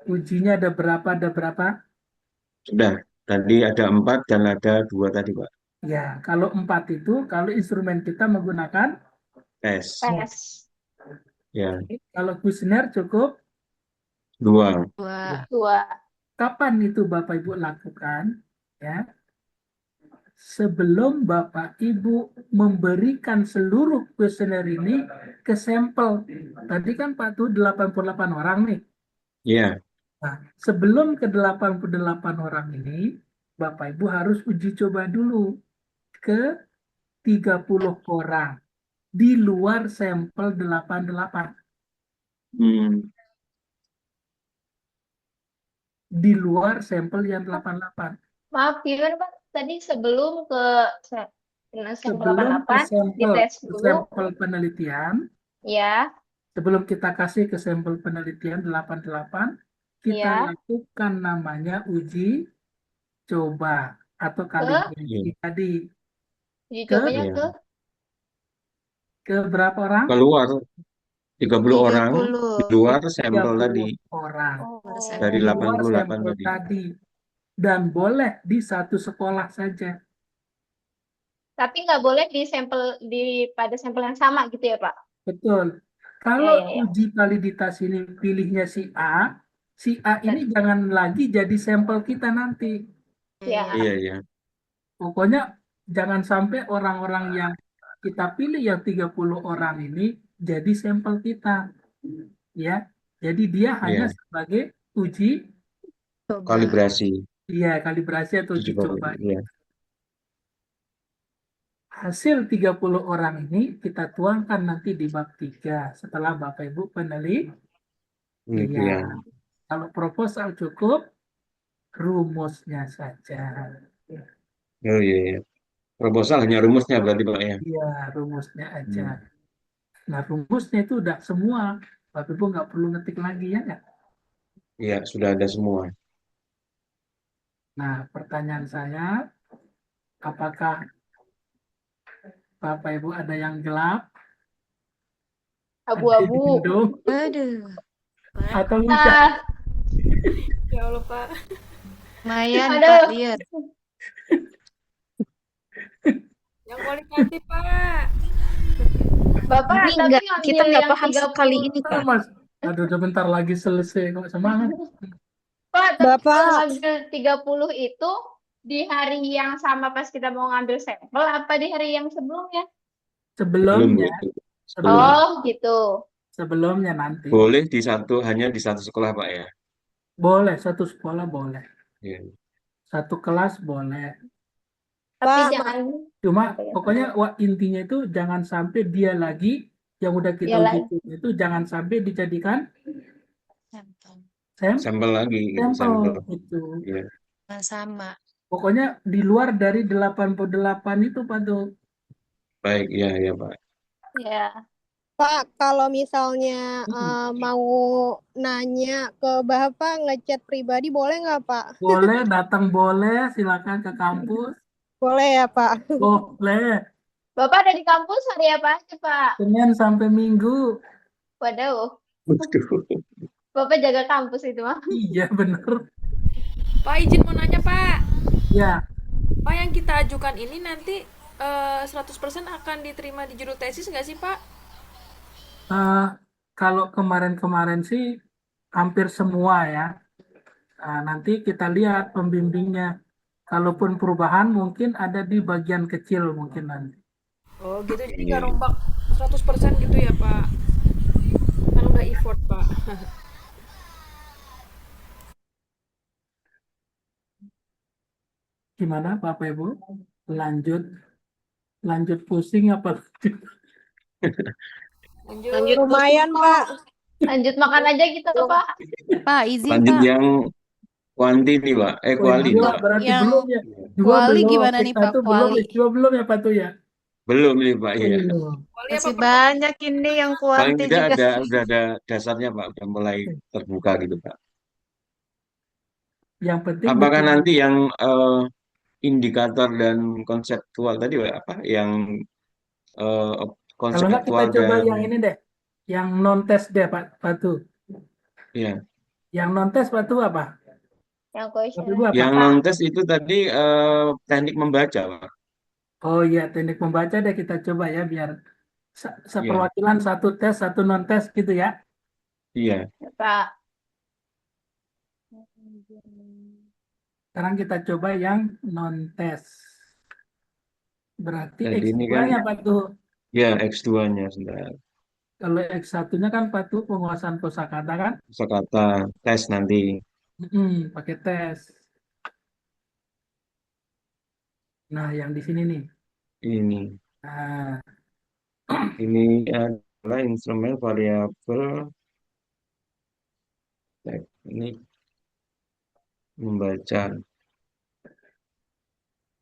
[SPEAKER 2] Ujinya ada berapa?
[SPEAKER 3] Sudah. Tadi ada 4 dan ada 2 tadi, Pak.
[SPEAKER 2] Ya, kalau 4 itu, kalau instrumen kita menggunakan
[SPEAKER 3] Tes.
[SPEAKER 1] Tes.
[SPEAKER 3] Ya.
[SPEAKER 2] Kalau kuesioner cukup
[SPEAKER 3] 2.
[SPEAKER 6] Dua.
[SPEAKER 1] 2.
[SPEAKER 2] kapan itu Bapak Ibu lakukan? Ya, sebelum Bapak Ibu memberikan seluruh kuesioner ini ke sampel. Tadi kan Pak tuh 88 orang nih.
[SPEAKER 3] Iya.
[SPEAKER 2] Nah, sebelum ke 88 orang ini, Bapak Ibu harus uji coba dulu ke 30 orang di luar sampel 88.
[SPEAKER 3] Hmm.
[SPEAKER 2] Di luar sampel yang 88.
[SPEAKER 1] Maaf, gimana Pak? Tadi sebelum ke sampel
[SPEAKER 2] Sebelum ke
[SPEAKER 1] 88, dites dulu.
[SPEAKER 2] sampel penelitian,
[SPEAKER 1] Ya,
[SPEAKER 2] sebelum kita kasih ke sampel penelitian 88, kita
[SPEAKER 1] ya.
[SPEAKER 2] lakukan namanya uji coba atau kalibrasi
[SPEAKER 3] Iya.
[SPEAKER 2] tadi.
[SPEAKER 1] Uji
[SPEAKER 2] Ke
[SPEAKER 1] cobanya
[SPEAKER 3] Iya.
[SPEAKER 1] ke
[SPEAKER 2] berapa orang?
[SPEAKER 3] Keluar 30 orang
[SPEAKER 6] 30.
[SPEAKER 3] di luar sampel
[SPEAKER 2] 30
[SPEAKER 3] tadi
[SPEAKER 2] orang.
[SPEAKER 3] dari
[SPEAKER 2] Di luar
[SPEAKER 3] 88
[SPEAKER 2] sampel
[SPEAKER 3] tadi.
[SPEAKER 2] tadi. Dan boleh di satu sekolah saja.
[SPEAKER 1] Tapi nggak boleh pada sampel yang sama gitu ya Pak?
[SPEAKER 2] Betul.
[SPEAKER 1] Ya,
[SPEAKER 2] Kalau
[SPEAKER 1] ya, ya.
[SPEAKER 2] uji validitas ini pilihnya si A ini jangan lagi jadi sampel kita nanti.
[SPEAKER 1] Ya.
[SPEAKER 3] Iya, iya.
[SPEAKER 2] Pokoknya jangan sampai orang-orang yang kita pilih yang 30 orang ini jadi sampel kita. Ya. Jadi dia hanya
[SPEAKER 3] Iya.
[SPEAKER 2] sebagai uji
[SPEAKER 6] Coba.
[SPEAKER 3] Kalibrasi.
[SPEAKER 2] kalibrasi atau uji coba.
[SPEAKER 3] Iya.
[SPEAKER 2] Hasil 30 orang ini kita tuangkan nanti di bab 3 setelah Bapak Ibu penelitian.
[SPEAKER 3] Iya.
[SPEAKER 2] Kalau proposal cukup rumusnya saja.
[SPEAKER 3] Oh iya, iya. Proposal hanya rumusnya berarti, Pak ya.
[SPEAKER 2] Iya, rumusnya aja.
[SPEAKER 3] Hmm.
[SPEAKER 2] Nah, rumusnya itu udah semua. Bapak Ibu nggak perlu ngetik lagi ya nggak?
[SPEAKER 3] Iya, sudah ada semua.
[SPEAKER 2] Nah, pertanyaan saya, apakah Bapak Ibu ada yang gelap, ada yang
[SPEAKER 1] Abu-abu.
[SPEAKER 2] mendung,
[SPEAKER 6] Aduh.
[SPEAKER 2] atau hujan?
[SPEAKER 1] Ah,
[SPEAKER 7] Ya Allah, Pak.
[SPEAKER 6] Lumayan,
[SPEAKER 1] Aduh.
[SPEAKER 6] Pak, lihat.
[SPEAKER 7] Yang kualitatif, Pak.
[SPEAKER 1] Bapak,
[SPEAKER 4] Ini
[SPEAKER 1] tapi
[SPEAKER 4] kita
[SPEAKER 1] ngambil
[SPEAKER 4] nggak
[SPEAKER 1] yang
[SPEAKER 4] paham
[SPEAKER 1] 30.
[SPEAKER 4] sekali ini,
[SPEAKER 2] Ah,
[SPEAKER 4] Kak.
[SPEAKER 2] Mas, aduh, udah bentar lagi selesai kok semangat.
[SPEAKER 1] Pak, tapi kalau
[SPEAKER 8] Bapak,
[SPEAKER 1] ngambil 30 itu di hari yang sama pas kita mau ngambil sampel apa di hari yang sebelumnya?
[SPEAKER 3] Belum Bu,
[SPEAKER 2] Sebelumnya,
[SPEAKER 3] itu. Sebelum.
[SPEAKER 2] sebelum,
[SPEAKER 1] Oh, gitu.
[SPEAKER 2] sebelumnya nanti
[SPEAKER 3] Boleh hanya di satu sekolah Pak ya.
[SPEAKER 2] boleh satu sekolah boleh,
[SPEAKER 3] Ya.
[SPEAKER 2] satu kelas boleh.
[SPEAKER 1] Tapi
[SPEAKER 8] Pak,
[SPEAKER 1] jangan
[SPEAKER 2] Cuma
[SPEAKER 1] apa ya?
[SPEAKER 2] pokoknya intinya itu jangan sampai dia lagi yang udah kita
[SPEAKER 1] Ya
[SPEAKER 2] uji
[SPEAKER 1] lah.
[SPEAKER 2] coba itu jangan sampai dijadikan
[SPEAKER 6] Sampel.
[SPEAKER 2] sam-
[SPEAKER 3] Sampel lagi gitu,
[SPEAKER 2] sampel
[SPEAKER 3] sampel.
[SPEAKER 2] itu.
[SPEAKER 3] Ya.
[SPEAKER 6] Nah, sama.
[SPEAKER 2] Pokoknya di luar dari 88 itu Pak tuh.
[SPEAKER 3] Baik, ya ya Pak.
[SPEAKER 1] Ya.
[SPEAKER 8] Pak, kalau misalnya
[SPEAKER 2] Mm-mm.
[SPEAKER 8] mau nanya ke Bapak ngechat pribadi boleh nggak, Pak?
[SPEAKER 2] Boleh datang boleh, silakan ke kampus.
[SPEAKER 8] Boleh ya, Pak?
[SPEAKER 2] Boleh,
[SPEAKER 1] Bapak ada di kampus hari apa aja, Pak?
[SPEAKER 2] Senin sampai Minggu.
[SPEAKER 1] Waduh.
[SPEAKER 3] Waduh.
[SPEAKER 1] Bapak jaga kampus itu mah.
[SPEAKER 2] Iya bener.
[SPEAKER 7] Pak izin mau nanya Pak.
[SPEAKER 2] Ya,
[SPEAKER 7] Pak yang kita ajukan ini nanti 100% akan diterima di judul tesis nggak sih Pak?
[SPEAKER 2] eh, kalau kemarin-kemarin sih hampir semua ya. Nah, nanti kita lihat pembimbingnya. Kalaupun perubahan mungkin ada di bagian kecil mungkin nanti.
[SPEAKER 7] Oh gitu, jadi
[SPEAKER 3] Iya,
[SPEAKER 7] nggak
[SPEAKER 3] iya.
[SPEAKER 7] rombak 100% gitu ya Pak? Kan udah effort Pak.
[SPEAKER 2] Gimana Bapak Ibu? Lanjut, lanjut pusing apa lanjut?
[SPEAKER 7] Lanjut.
[SPEAKER 8] Lumayan, Pak.
[SPEAKER 1] Lanjut makan aja gitu, Pak.
[SPEAKER 6] Pak, izin
[SPEAKER 3] Lanjut
[SPEAKER 6] Pak.
[SPEAKER 3] yang kuanti nih Pak.
[SPEAKER 2] Oh, yang
[SPEAKER 3] Kuali nih
[SPEAKER 2] dua
[SPEAKER 6] Untuk
[SPEAKER 3] Pak.
[SPEAKER 2] berarti
[SPEAKER 6] yang
[SPEAKER 2] belum ya? Dua
[SPEAKER 6] kuali
[SPEAKER 2] belum,
[SPEAKER 6] gimana nih Pak,
[SPEAKER 2] X1 belum,
[SPEAKER 6] kuali?
[SPEAKER 2] X2 belum ya Pak tuh ya?
[SPEAKER 3] Belum nih Pak ya.
[SPEAKER 2] Belum.
[SPEAKER 7] Wali apa
[SPEAKER 6] Masih
[SPEAKER 7] pertama?
[SPEAKER 6] banyak ini yang
[SPEAKER 3] Paling
[SPEAKER 6] kuanti
[SPEAKER 3] tidak
[SPEAKER 6] juga.
[SPEAKER 3] udah ada dasarnya Pak, udah mulai terbuka gitu Pak.
[SPEAKER 2] Yang penting
[SPEAKER 3] Apakah
[SPEAKER 2] betul.
[SPEAKER 3] nanti yang indikator dan konseptual tadi Pak, apa yang eh,
[SPEAKER 2] Kalau nggak kita
[SPEAKER 3] konseptual
[SPEAKER 2] coba
[SPEAKER 3] dan
[SPEAKER 2] yang ini deh, yang non tes deh Pak Patu.
[SPEAKER 3] ya,
[SPEAKER 2] Yang non tes Patu apa?
[SPEAKER 1] Yang
[SPEAKER 2] Bapak Ibu
[SPEAKER 1] kuesioner.
[SPEAKER 2] apa?
[SPEAKER 3] yang
[SPEAKER 1] Pak,
[SPEAKER 3] non tes itu tadi teknik membaca Pak.
[SPEAKER 2] Oh iya, teknik membaca deh kita coba ya biar
[SPEAKER 3] Iya,
[SPEAKER 2] seperwakilan satu tes, satu non tes gitu ya.
[SPEAKER 3] iya.
[SPEAKER 1] Pak.
[SPEAKER 2] Sekarang kita coba yang non tes. Berarti
[SPEAKER 3] Jadi ini kan
[SPEAKER 2] X2-nya Pak tuh.
[SPEAKER 3] ya X2-nya sudah
[SPEAKER 2] Kalau X1-nya kan Pak tuh penguasaan kosakata kan?
[SPEAKER 3] kosakata tes nanti
[SPEAKER 2] Pakai tes. Nah, yang di sini nih.
[SPEAKER 3] ini
[SPEAKER 2] Nah,
[SPEAKER 3] ini adalah instrumen variabel teknik membaca.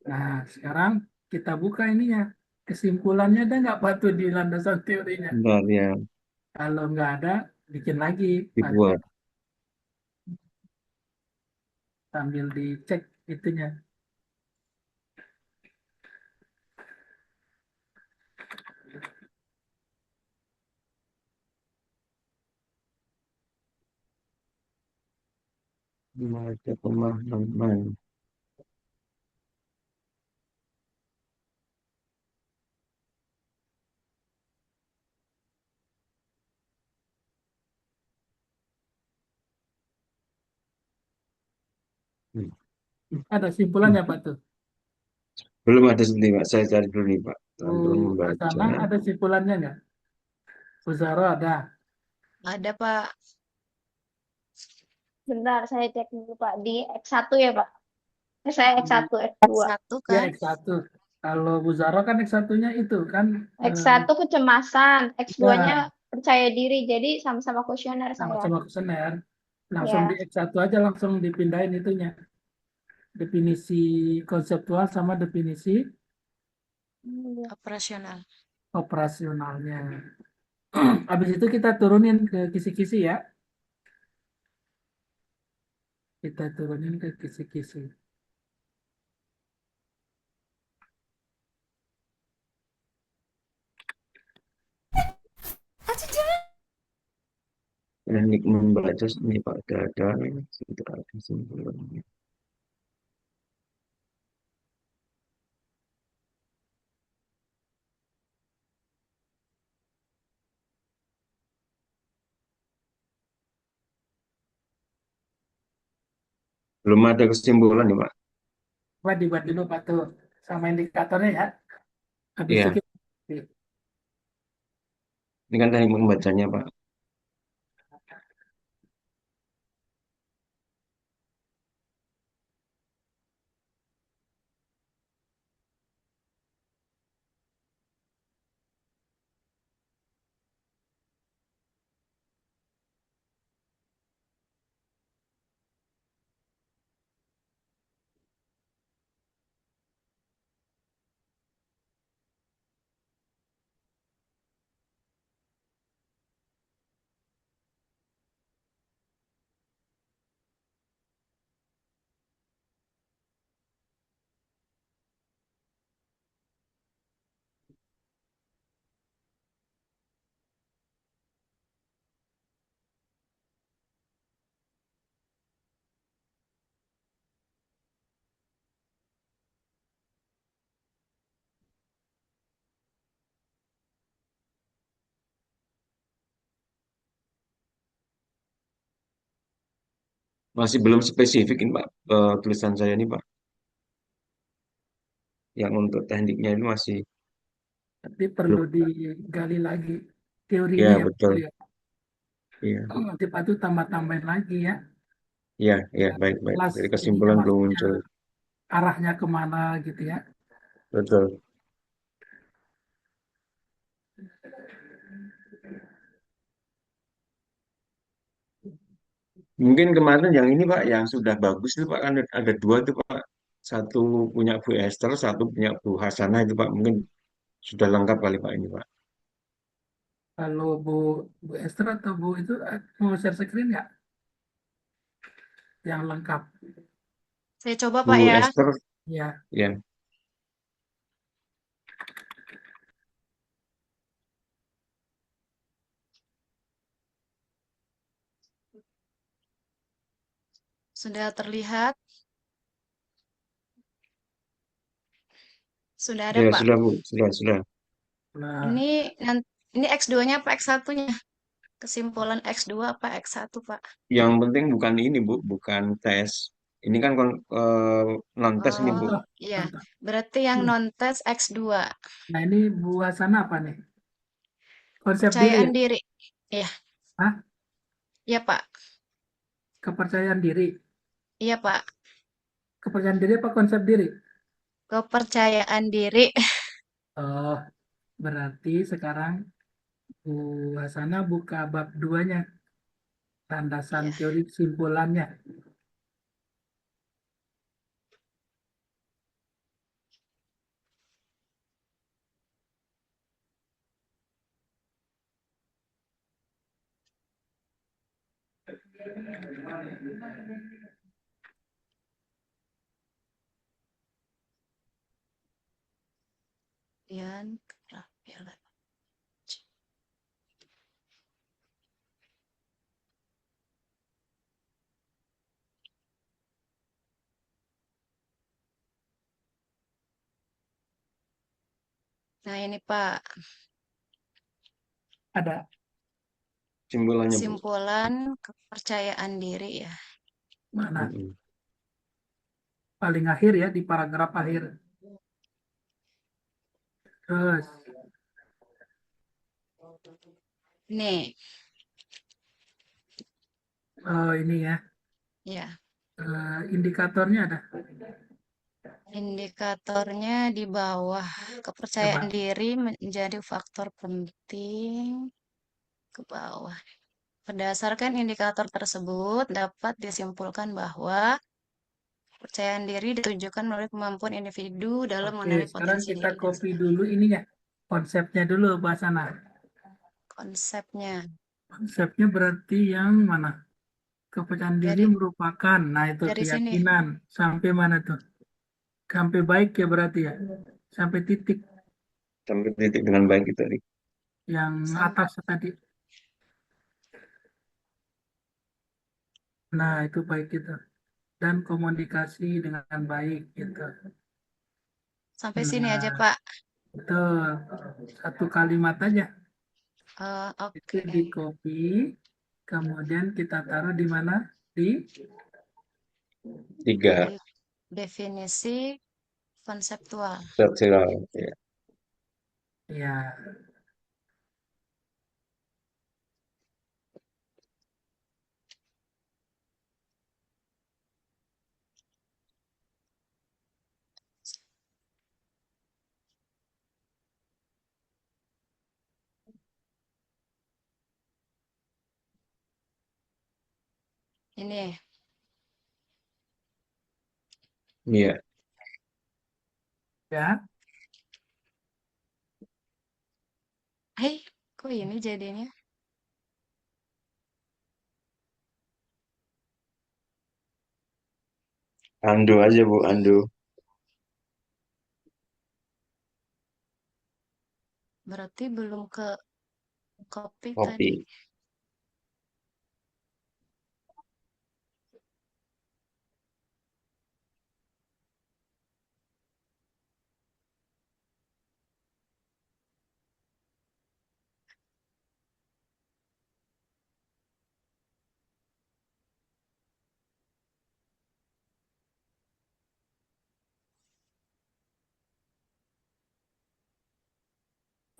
[SPEAKER 2] nah, sekarang kita buka ininya. Kesimpulannya ada nggak Pak tuh di landasan teorinya?
[SPEAKER 3] Bentar ya,
[SPEAKER 2] Kalau nggak ada, bikin lagi Pak.
[SPEAKER 3] dibuat.
[SPEAKER 2] Sambil dicek itunya.
[SPEAKER 3] Membaca pemahaman. Hmm.
[SPEAKER 2] Ada simpulannya Pak tuh.
[SPEAKER 3] Belum ada sendiri Pak, saya cari dulu nih Pak. Tanpa membaca.
[SPEAKER 2] Asana ada simpulannya nggak? Uzaro ada.
[SPEAKER 6] Ada Pak.
[SPEAKER 1] Bentar, saya cek dulu, Pak. Di X1 ya, Pak? Saya X1, X2.
[SPEAKER 6] Satu
[SPEAKER 2] Ya
[SPEAKER 6] kan?
[SPEAKER 2] X1. Kalau Buzaro kan X1-nya itu kan
[SPEAKER 1] X1 kecemasan, X2-nya
[SPEAKER 2] ya
[SPEAKER 1] percaya diri. Jadi sama-sama kuesioner saya.
[SPEAKER 2] sama-sama kuesioner. Langsung di
[SPEAKER 1] Ya.
[SPEAKER 2] X1 aja langsung dipindahin itunya. Definisi konseptual sama definisi
[SPEAKER 6] Operasional.
[SPEAKER 2] operasionalnya. Habis itu kita turunin ke kisi-kisi ya. Kita turunin ke kisi-kisi.
[SPEAKER 3] Teknik membaca ini Pak, ada, sudah ada simpulannya. Belum ada kesimpulan ya, Pak.
[SPEAKER 2] Coba dibuat dulu Pak tuh sama indikatornya ya. Habis itu
[SPEAKER 3] Iya,
[SPEAKER 2] kita
[SPEAKER 3] ini kan teknik membacanya, Pak. Masih belum spesifik ini, Pak. Tulisan saya ini, Pak. Yang untuk tekniknya ini masih
[SPEAKER 2] nanti perlu
[SPEAKER 3] belum.
[SPEAKER 2] digali lagi teorinya
[SPEAKER 3] Ya,
[SPEAKER 2] ya Pak
[SPEAKER 3] betul.
[SPEAKER 2] ya.
[SPEAKER 3] Iya,
[SPEAKER 2] Nanti Pak tuh tambah-tambahin lagi ya.
[SPEAKER 3] iya, iya,
[SPEAKER 2] Biar
[SPEAKER 3] baik, baik.
[SPEAKER 2] jelas
[SPEAKER 3] Jadi
[SPEAKER 2] ininya
[SPEAKER 3] kesimpulan belum
[SPEAKER 2] maksudnya
[SPEAKER 3] muncul.
[SPEAKER 2] arahnya kemana gitu ya.
[SPEAKER 3] Betul. Mungkin kemarin yang ini, Pak, yang sudah bagus itu, Pak, kan ada dua tuh, Pak. Satu punya Bu Esther, satu punya Bu Hasanah itu, Pak. Mungkin sudah lengkap kali, Pak, ini, Pak.
[SPEAKER 2] Kalau Bu Esther atau Bu itu mau share screen nggak yang lengkap?
[SPEAKER 6] Saya coba Pak
[SPEAKER 3] Bu
[SPEAKER 6] ya.
[SPEAKER 3] Esther,
[SPEAKER 2] Ya,
[SPEAKER 3] ya.
[SPEAKER 6] Sudah terlihat? Sudah ada
[SPEAKER 3] Ya,
[SPEAKER 6] Pak.
[SPEAKER 3] sudah, Bu. Sudah, sudah.
[SPEAKER 2] nah
[SPEAKER 6] Ini ini X2-nya apa X1-nya? Kesimpulan X2 apa X1 Pak?
[SPEAKER 3] Yang penting bukan ini, Bu. Bukan tes. Ini kan non-tes ini, Bu.
[SPEAKER 6] Oh,
[SPEAKER 2] contoh,
[SPEAKER 6] iya.
[SPEAKER 2] contoh.
[SPEAKER 6] Berarti yang non-tes X2.
[SPEAKER 2] Nah ini Bu Hasanah apa nih? Konsep diri
[SPEAKER 6] Kepercayaan
[SPEAKER 2] ya?
[SPEAKER 6] diri. Iya,
[SPEAKER 2] Hah?
[SPEAKER 6] iya Pak.
[SPEAKER 2] Kepercayaan diri.
[SPEAKER 6] Iya Pak.
[SPEAKER 2] Kepercayaan diri apa konsep diri?
[SPEAKER 6] Kepercayaan diri.
[SPEAKER 2] Oh, berarti sekarang Bu Hasanah buka bab 2-nya, landasan
[SPEAKER 6] Iya.
[SPEAKER 2] teori kesimpulannya.
[SPEAKER 6] Kemudian keterampilan. Nah, ini Pak,
[SPEAKER 2] Ada
[SPEAKER 3] Simpulannya, Bu.
[SPEAKER 6] kesimpulan kepercayaan diri ya.
[SPEAKER 2] mana?
[SPEAKER 3] Mm-mm.
[SPEAKER 2] Paling akhir ya, di paragraf akhir. Terus,
[SPEAKER 6] Nih,
[SPEAKER 2] ini ya,
[SPEAKER 6] ya.
[SPEAKER 2] indikatornya ada.
[SPEAKER 6] Indikatornya di bawah. Kepercayaan
[SPEAKER 2] Coba.
[SPEAKER 6] diri menjadi faktor penting ke bawah. Berdasarkan indikator tersebut, dapat disimpulkan bahwa kepercayaan diri ditunjukkan melalui kemampuan individu dalam
[SPEAKER 2] Oke,
[SPEAKER 6] mengenali
[SPEAKER 2] sekarang
[SPEAKER 6] potensi
[SPEAKER 2] kita
[SPEAKER 6] dirinya.
[SPEAKER 2] copy dulu ininya. Konsepnya dulu, Mbak Sana.
[SPEAKER 6] Konsepnya.
[SPEAKER 2] Konsepnya berarti yang mana? Kepercayaan diri
[SPEAKER 6] Dari
[SPEAKER 2] merupakan, nah itu
[SPEAKER 6] dari sini.
[SPEAKER 2] keyakinan. Sampai mana tuh? Sampai baik ya berarti ya. Sampai titik
[SPEAKER 3] Sampai titik dengan baik itu tadi.
[SPEAKER 2] yang
[SPEAKER 6] Sam-
[SPEAKER 2] atas tadi. Nah, itu baik itu. Dan komunikasi dengan baik gitu.
[SPEAKER 6] Sampai sini aja,
[SPEAKER 2] Nah,
[SPEAKER 6] Pak.
[SPEAKER 2] itu satu kalimat aja. Itu
[SPEAKER 6] Oke.
[SPEAKER 2] di copy, kemudian kita taruh di mana? Di
[SPEAKER 3] Tiga.
[SPEAKER 6] Definisi konseptual.
[SPEAKER 3] Konseptual. Ya.
[SPEAKER 2] Ya,
[SPEAKER 6] Ini,
[SPEAKER 3] Iya.
[SPEAKER 2] ya.
[SPEAKER 6] kok ini jadinya?
[SPEAKER 3] Ando aja Bu, ando.
[SPEAKER 6] Berarti belum ke copy
[SPEAKER 3] Kopi.
[SPEAKER 6] tadi.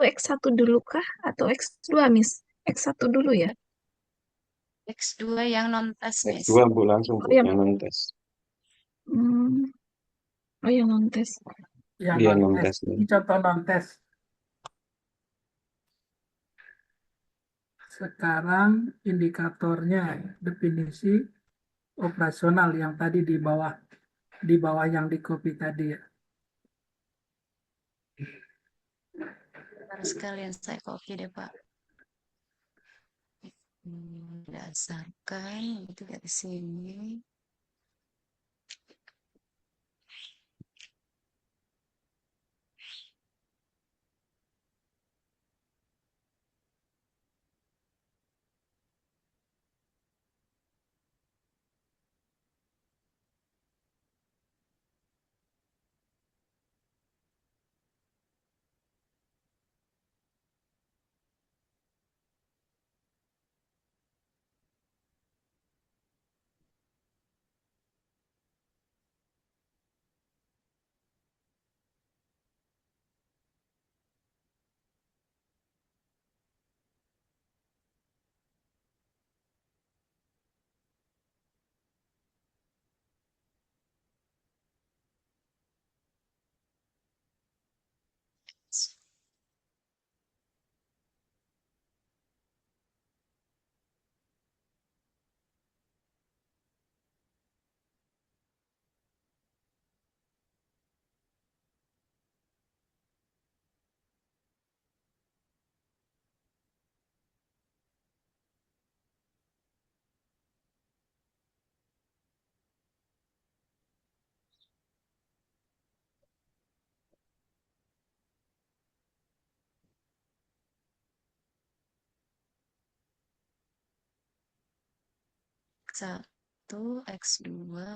[SPEAKER 4] X1 dulu kah atau X2, Miss? X1 dulu ya?
[SPEAKER 6] X2 yang non-tes, Miss.
[SPEAKER 3] X2 Bu langsung
[SPEAKER 4] Oh,
[SPEAKER 3] Bu,
[SPEAKER 4] yang,
[SPEAKER 3] yang non-tes.
[SPEAKER 4] hmm, oh, yang non-tes.
[SPEAKER 2] Yang
[SPEAKER 3] Iya
[SPEAKER 2] non-tes.
[SPEAKER 3] non-tes.
[SPEAKER 2] Ini contoh non-tes. Sekarang indikatornya, definisi operasional yang tadi di bawah yang di copy tadi ya.
[SPEAKER 6] Harus sekalian saya copy deh, Pak. Berdasarkan itu dari sini. X1, X2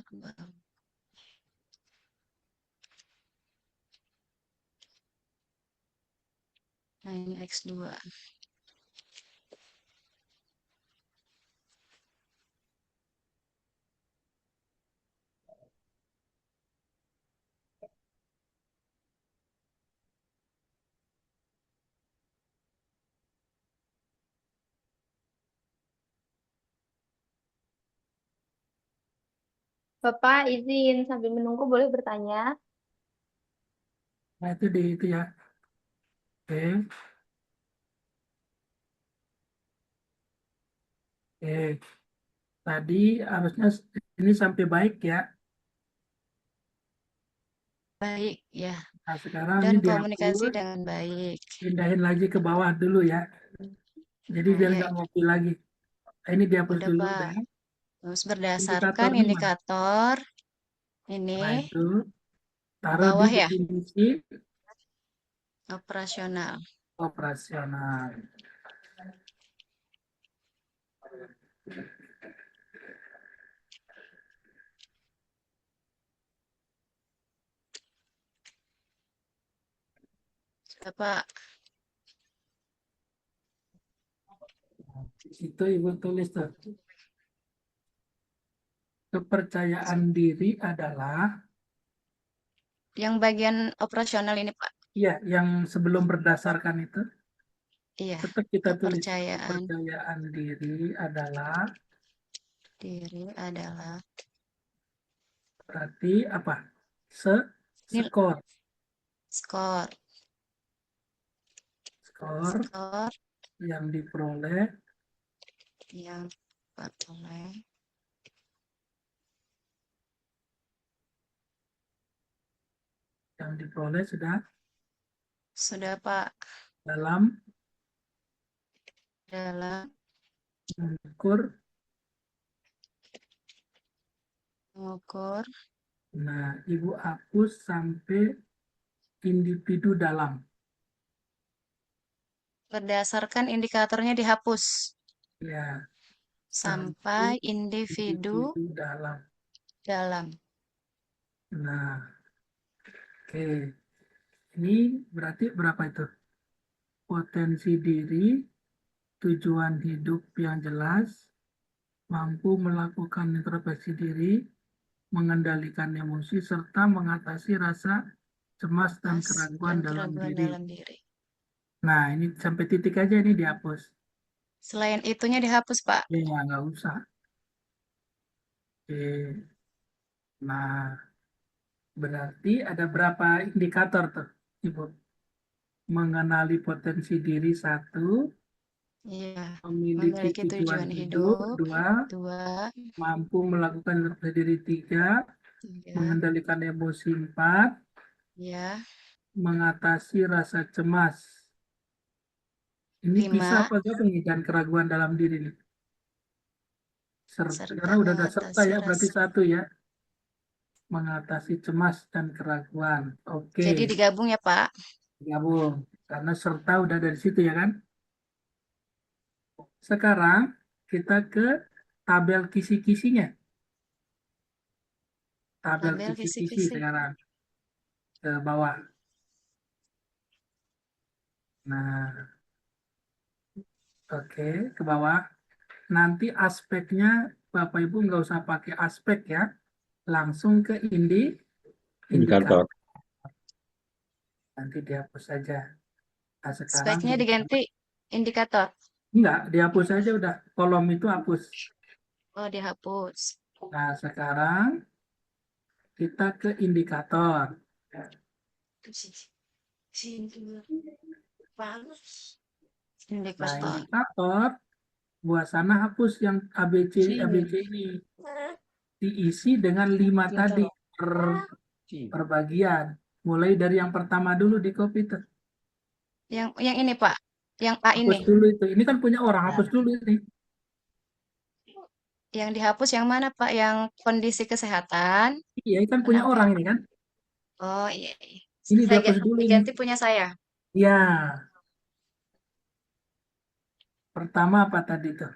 [SPEAKER 6] ke bawah. Nah, ini X2.
[SPEAKER 1] Bapak izin sambil menunggu boleh bertanya?
[SPEAKER 2] Nah, itu di itu ya. Oke. Oke. Tadi harusnya ini sampai baik ya.
[SPEAKER 6] Baik, ya.
[SPEAKER 2] Nah, sekarang
[SPEAKER 6] Dan
[SPEAKER 2] ini
[SPEAKER 6] komunikasi
[SPEAKER 2] dihapus,
[SPEAKER 6] dengan baik.
[SPEAKER 2] pindahin lagi ke bawah dulu ya. Jadi
[SPEAKER 6] Nah,
[SPEAKER 2] biar
[SPEAKER 6] ya,
[SPEAKER 2] nggak ngopi lagi. Nah, ini dihapus
[SPEAKER 6] udah,
[SPEAKER 2] dulu
[SPEAKER 6] Pak.
[SPEAKER 2] deh.
[SPEAKER 6] Terus berdasarkan
[SPEAKER 2] Indikatornya mana?
[SPEAKER 6] indikator
[SPEAKER 2] Nah,
[SPEAKER 6] ini
[SPEAKER 2] itu
[SPEAKER 6] ke
[SPEAKER 2] taruh di
[SPEAKER 6] bawah ya,
[SPEAKER 2] definisi
[SPEAKER 6] operasional.
[SPEAKER 2] operasional.
[SPEAKER 6] Sudah, Pak.
[SPEAKER 2] Itu Ibu tulis tuh. Kepercayaan diri adalah,
[SPEAKER 6] Yang bagian operasional ini, Pak.
[SPEAKER 2] ya, yang sebelum berdasarkan itu,
[SPEAKER 6] Iya,
[SPEAKER 2] tetap kita tulis
[SPEAKER 6] kepercayaan
[SPEAKER 2] kepercayaan diri adalah,
[SPEAKER 6] diri adalah
[SPEAKER 2] berarti apa?
[SPEAKER 6] nil
[SPEAKER 2] Skor.
[SPEAKER 6] skor.
[SPEAKER 2] Skor
[SPEAKER 6] Skor
[SPEAKER 2] yang diperoleh
[SPEAKER 6] yang diperoleh sudah, Pak,
[SPEAKER 2] dalam
[SPEAKER 6] dalam
[SPEAKER 2] mengukur.
[SPEAKER 6] mengukur
[SPEAKER 2] Nah, Ibu hapus sampai individu dalam.
[SPEAKER 6] berdasarkan indikatornya dihapus
[SPEAKER 2] Ya,
[SPEAKER 6] sampai
[SPEAKER 2] sampai
[SPEAKER 6] individu
[SPEAKER 2] individu dalam.
[SPEAKER 6] dalam.
[SPEAKER 2] Nah, oke. Ini berarti berapa itu? Potensi diri, tujuan hidup yang jelas, mampu melakukan introspeksi diri, mengendalikan emosi, serta mengatasi rasa cemas dan
[SPEAKER 6] Mas
[SPEAKER 2] keraguan
[SPEAKER 6] dan
[SPEAKER 2] dalam
[SPEAKER 6] keraguan
[SPEAKER 2] diri.
[SPEAKER 6] dalam diri.
[SPEAKER 2] Nah, ini sampai titik aja ini dihapus.
[SPEAKER 6] Selain itunya dihapus, Pak.
[SPEAKER 2] Ya, nggak usah. Oke. Nah, berarti ada berapa indikator tuh, Ibu? Mengenali potensi diri satu,
[SPEAKER 6] Iya,
[SPEAKER 2] memiliki
[SPEAKER 6] memiliki
[SPEAKER 2] tujuan
[SPEAKER 6] tujuan
[SPEAKER 2] hidup
[SPEAKER 6] hidup.
[SPEAKER 2] dua,
[SPEAKER 6] 2,
[SPEAKER 2] mampu melakukan introspeksi diri tiga,
[SPEAKER 6] 3,
[SPEAKER 2] mengendalikan emosi empat,
[SPEAKER 6] ya.
[SPEAKER 2] mengatasi rasa cemas. Ini bisa
[SPEAKER 6] 5,
[SPEAKER 2] apa enggak nih dan keraguan dalam diri nih?
[SPEAKER 6] serta
[SPEAKER 2] Karena udah ada serta
[SPEAKER 6] mengatasi
[SPEAKER 2] ya, berarti
[SPEAKER 6] rasa.
[SPEAKER 2] satu ya. Mengatasi cemas dan keraguan. Oke,
[SPEAKER 6] Jadi digabung ya, Pak.
[SPEAKER 2] gabung. Karena serta udah dari situ ya kan? Sekarang kita ke tabel kisi-kisinya. Tabel
[SPEAKER 6] Tabel
[SPEAKER 2] kisi-kisi
[SPEAKER 6] kisi-kisi.
[SPEAKER 2] sekarang ke bawah. Nah, oke, ke bawah. Nanti aspeknya Bapak Ibu nggak usah pakai aspek ya. Langsung ke indikator.
[SPEAKER 3] Indikator.
[SPEAKER 2] Nanti dihapus saja. Nah, sekarang
[SPEAKER 6] Speknya diganti indikator.
[SPEAKER 2] enggak, dihapus saja udah. Kolom itu hapus.
[SPEAKER 6] Oh, dihapus.
[SPEAKER 2] Nah, sekarang kita ke indikator. Nah,
[SPEAKER 6] Indikator.
[SPEAKER 2] indikator buat sana hapus yang ABC ini. Diisi dengan 5 tadi per bagian. Mulai dari yang pertama dulu di copy tuh.
[SPEAKER 6] Yang ini, Pak. Yang A ini.
[SPEAKER 2] Hapus dulu itu. Ini kan punya orang, hapus dulu ini.
[SPEAKER 6] Yang dihapus yang mana, Pak? Yang kondisi kesehatan.
[SPEAKER 2] Iya, ini kan punya
[SPEAKER 6] Kenapa?
[SPEAKER 2] orang ini kan.
[SPEAKER 6] Oh, iya.
[SPEAKER 2] Ini dihapus dulu ini.
[SPEAKER 6] Diganti punya saya.
[SPEAKER 2] Ya. Pertama apa tadi tuh?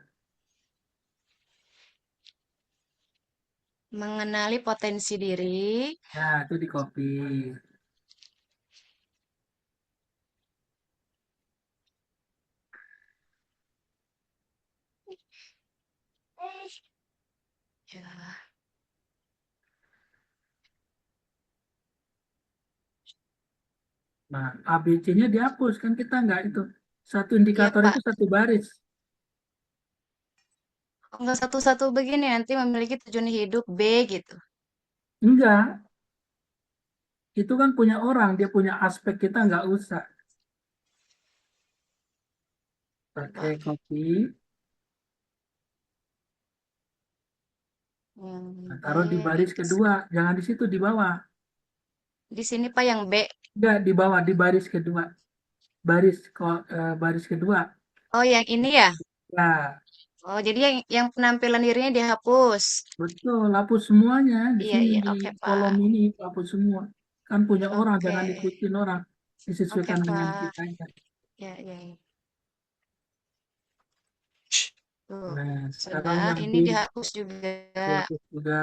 [SPEAKER 6] Mengenali potensi diri.
[SPEAKER 2] Ya, itu di copy.
[SPEAKER 6] Ya.
[SPEAKER 2] Nah, ABC-nya dihapus kan kita nggak itu. Satu
[SPEAKER 6] Iya,
[SPEAKER 2] indikator
[SPEAKER 6] Pak.
[SPEAKER 2] itu satu baris.
[SPEAKER 6] Enggak satu-satu begini nanti memiliki tujuan hidup B gitu.
[SPEAKER 2] Enggak. Itu kan punya orang, dia punya aspek, kita nggak usah. Oke,
[SPEAKER 6] Pak.
[SPEAKER 2] copy.
[SPEAKER 6] Yang
[SPEAKER 2] Nah,
[SPEAKER 6] B
[SPEAKER 2] taruh di baris kedua, jangan di situ, di bawah.
[SPEAKER 6] di sini Pak yang B.
[SPEAKER 2] Enggak, di bawah, di baris kedua. Baris kedua.
[SPEAKER 6] Oh, yang ini ya?
[SPEAKER 2] Ya,
[SPEAKER 6] Oh, jadi yang penampilan dirinya dihapus.
[SPEAKER 2] betul, hapus semuanya. Di
[SPEAKER 6] Iya,
[SPEAKER 2] sini,
[SPEAKER 6] iya,
[SPEAKER 2] di
[SPEAKER 6] oke,
[SPEAKER 2] kolom
[SPEAKER 6] Pak.
[SPEAKER 2] ini, hapus semua. Kan punya orang,
[SPEAKER 6] Oke.
[SPEAKER 2] jangan ikutin orang.
[SPEAKER 6] Oke,
[SPEAKER 2] Disesuaikan dengan
[SPEAKER 6] Pak.
[SPEAKER 2] kita aja.
[SPEAKER 6] Ya, ya, ya. Tuh,
[SPEAKER 2] Nah, sekarang
[SPEAKER 6] sudah.
[SPEAKER 2] yang
[SPEAKER 6] Ini
[SPEAKER 2] B
[SPEAKER 6] dihapus juga.
[SPEAKER 2] dihapus juga.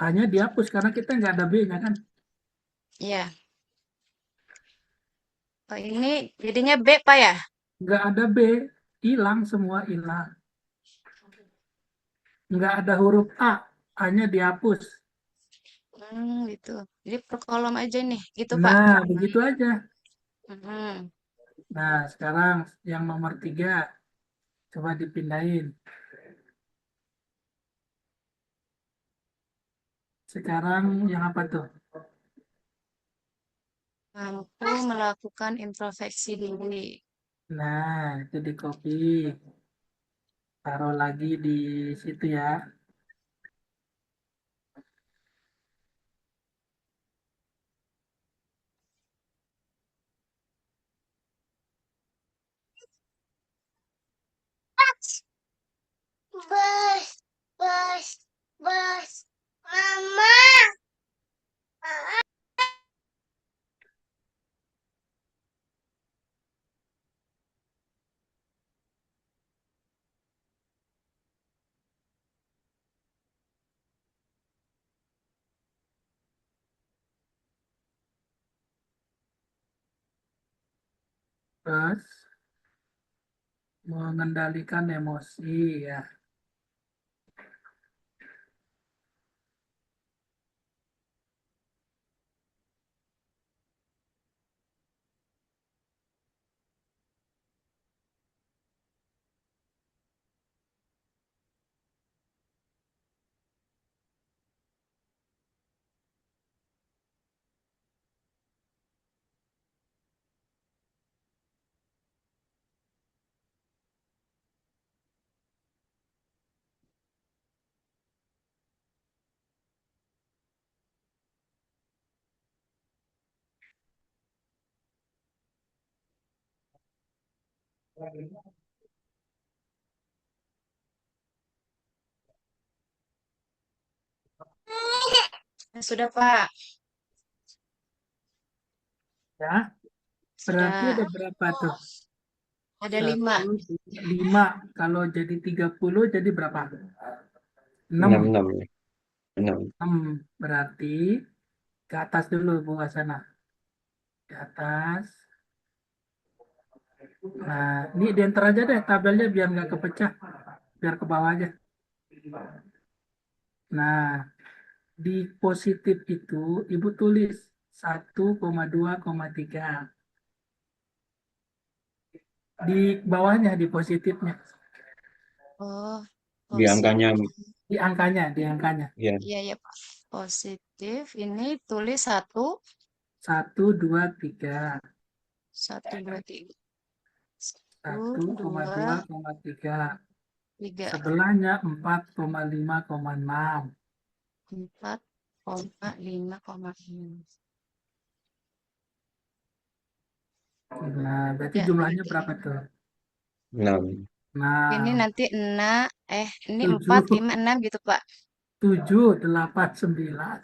[SPEAKER 2] Hanya dihapus karena kita nggak ada B-nya kan.
[SPEAKER 6] Iya. Oh, ini jadinya B, Pak ya?
[SPEAKER 2] Nggak ada B, hilang semua hilang. nggak ada huruf A, A-nya dihapus.
[SPEAKER 6] Gitu. Jadi per kolom aja nih, gitu Pak.
[SPEAKER 2] Nah, begitu aja.
[SPEAKER 6] Hmm.
[SPEAKER 2] Nah, sekarang yang nomor 3, coba dipindahin. Sekarang yang apa tuh?
[SPEAKER 6] Mampu melakukan introspeksi diri.
[SPEAKER 2] Nah, itu di copy. Taruh lagi di situ ya.
[SPEAKER 6] Bus, bus, bus. Mama.
[SPEAKER 2] Terus, mengendalikan emosi ya.
[SPEAKER 6] Sudah Pak.
[SPEAKER 2] Ya, berarti
[SPEAKER 6] Sudah
[SPEAKER 2] ada berapa tuh?
[SPEAKER 6] ada 5.
[SPEAKER 2] 1, 5. Kalau jadi 30 jadi berapa?
[SPEAKER 3] 6,
[SPEAKER 2] 6.
[SPEAKER 3] 6 ya. 6.
[SPEAKER 2] 6. Berarti ke atas dulu Bu Hasana. Ke atas. Nah, ini diantar aja deh tabelnya biar nggak kepecah. Biar ke bawah aja. Nah, di positif itu Ibu tulis 1,2,3. Di bawahnya, di positifnya.
[SPEAKER 6] Oh,
[SPEAKER 3] Di angkanya,
[SPEAKER 6] positif.
[SPEAKER 2] Di angkanya.
[SPEAKER 3] ya.
[SPEAKER 6] Iya ya Pak. Positif ini tulis 1,
[SPEAKER 2] 1, 2, 3.
[SPEAKER 6] 1, 2, 3. 1, 2,
[SPEAKER 2] 1,2,3.
[SPEAKER 6] 3.
[SPEAKER 2] Sebelahnya 4,5,6.
[SPEAKER 6] 4,5,6.
[SPEAKER 2] Nah, berarti
[SPEAKER 6] Ya,
[SPEAKER 2] jumlahnya berapa tuh?
[SPEAKER 3] 6.
[SPEAKER 6] ini
[SPEAKER 2] 6,
[SPEAKER 6] nanti 6, ini 4,
[SPEAKER 2] 7,
[SPEAKER 6] 5, 6 gitu Pak.
[SPEAKER 2] 7, 8, 9.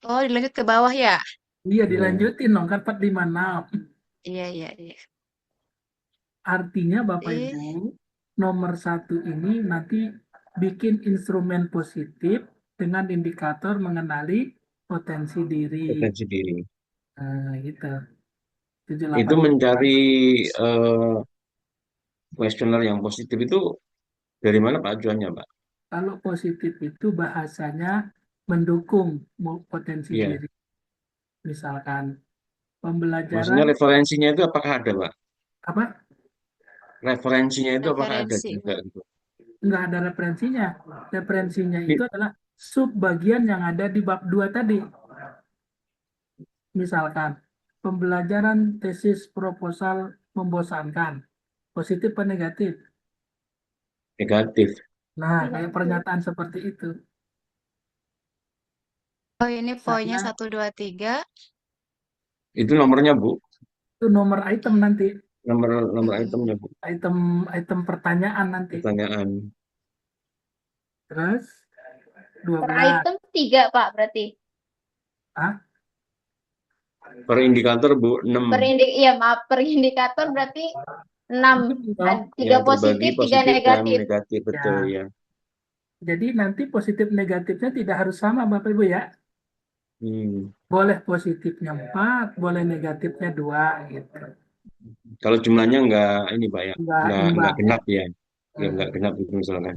[SPEAKER 6] Oh, dilanjut ke bawah ya?
[SPEAKER 2] Iya,
[SPEAKER 3] Ya.
[SPEAKER 2] dilanjutin dong, kan 4, 5, 6.
[SPEAKER 6] Iya, iya, iya.
[SPEAKER 2] Artinya Bapak
[SPEAKER 6] Eh,
[SPEAKER 2] Ibu, nomor 1 ini nanti bikin instrumen positif dengan indikator mengenali potensi diri.
[SPEAKER 3] Potensi diri.
[SPEAKER 2] Nah, gitu. 7,
[SPEAKER 3] Itu
[SPEAKER 2] 8.
[SPEAKER 3] mencari eh, kuesioner yang positif itu dari mana Pak acuannya, Pak?
[SPEAKER 2] Kalau positif itu bahasanya mendukung potensi
[SPEAKER 3] Iya.
[SPEAKER 2] diri. Misalkan
[SPEAKER 3] Maksudnya
[SPEAKER 2] pembelajaran
[SPEAKER 3] referensinya itu apakah ada, Pak?
[SPEAKER 2] apa?
[SPEAKER 3] Referensinya itu apakah ada
[SPEAKER 6] referensi.
[SPEAKER 3] juga gitu?
[SPEAKER 2] Nggak ada referensinya. Referensinya itu
[SPEAKER 3] Di-
[SPEAKER 2] adalah sub bagian yang ada di bab 2 tadi. Misalkan pembelajaran tesis proposal membosankan. Positif atau negatif?
[SPEAKER 3] Negatif.
[SPEAKER 2] Nah, kayak pernyataan seperti itu.
[SPEAKER 6] Oh, ini poinnya
[SPEAKER 2] Saya
[SPEAKER 6] 1, 2, 3.
[SPEAKER 3] Itu nomornya, Bu.
[SPEAKER 2] itu nomor item nanti,
[SPEAKER 3] Nomor nomor
[SPEAKER 6] Hmm.
[SPEAKER 3] itemnya, Bu.
[SPEAKER 2] item item pertanyaan nanti.
[SPEAKER 3] Pertanyaan.
[SPEAKER 2] Terus
[SPEAKER 1] Per
[SPEAKER 2] 12.
[SPEAKER 1] item 3, Pak, berarti.
[SPEAKER 2] Ah,
[SPEAKER 3] Per indikator, Bu, 6.
[SPEAKER 1] Iya, maaf, per indikator berarti 6.
[SPEAKER 2] dong.
[SPEAKER 3] Ya,
[SPEAKER 1] 3
[SPEAKER 3] terbagi
[SPEAKER 1] positif, 3
[SPEAKER 3] positif dan
[SPEAKER 1] negatif.
[SPEAKER 3] negatif, betul
[SPEAKER 2] Ya,
[SPEAKER 3] ya.
[SPEAKER 2] jadi nanti positif negatifnya tidak harus sama Bapak Ibu ya.
[SPEAKER 3] Hmm.
[SPEAKER 2] Boleh positifnya 4, boleh negatifnya 2 gitu.
[SPEAKER 3] Kalau jumlahnya enggak ini, Pak ya.
[SPEAKER 2] Nggak
[SPEAKER 3] Enggak
[SPEAKER 2] imbang ya.
[SPEAKER 3] genap ya. Ya enggak
[SPEAKER 2] Hmm.
[SPEAKER 3] genap itu misalkan.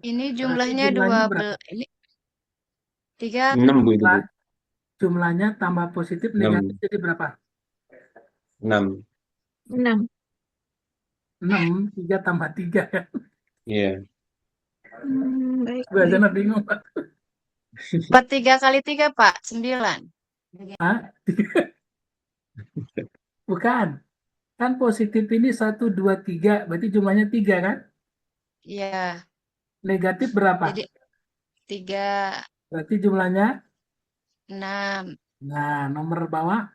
[SPEAKER 6] Ini
[SPEAKER 2] Berarti
[SPEAKER 6] jumlahnya
[SPEAKER 2] jumlahnya berapa?
[SPEAKER 6] ini 3.
[SPEAKER 3] 6 Bu itu Bu.
[SPEAKER 2] Jumlahnya tambah positif negatif
[SPEAKER 3] 6.
[SPEAKER 2] jadi berapa?
[SPEAKER 3] 6.
[SPEAKER 4] 6.
[SPEAKER 2] 6, 3 tambah 3 ya.
[SPEAKER 3] Iya.
[SPEAKER 4] Baik,
[SPEAKER 2] Gue aja
[SPEAKER 4] baik.
[SPEAKER 2] bingung, Pak.
[SPEAKER 6] 3 kali 3, Pak. 9.
[SPEAKER 2] Hah? Bukan. Kan positif ini 1, 2, 3. Berarti jumlahnya 3 kan?
[SPEAKER 6] Iya.
[SPEAKER 2] Negatif berapa?
[SPEAKER 6] Jadi 3,
[SPEAKER 2] Berarti jumlahnya?
[SPEAKER 6] 6.
[SPEAKER 2] Nah, nomor bawah.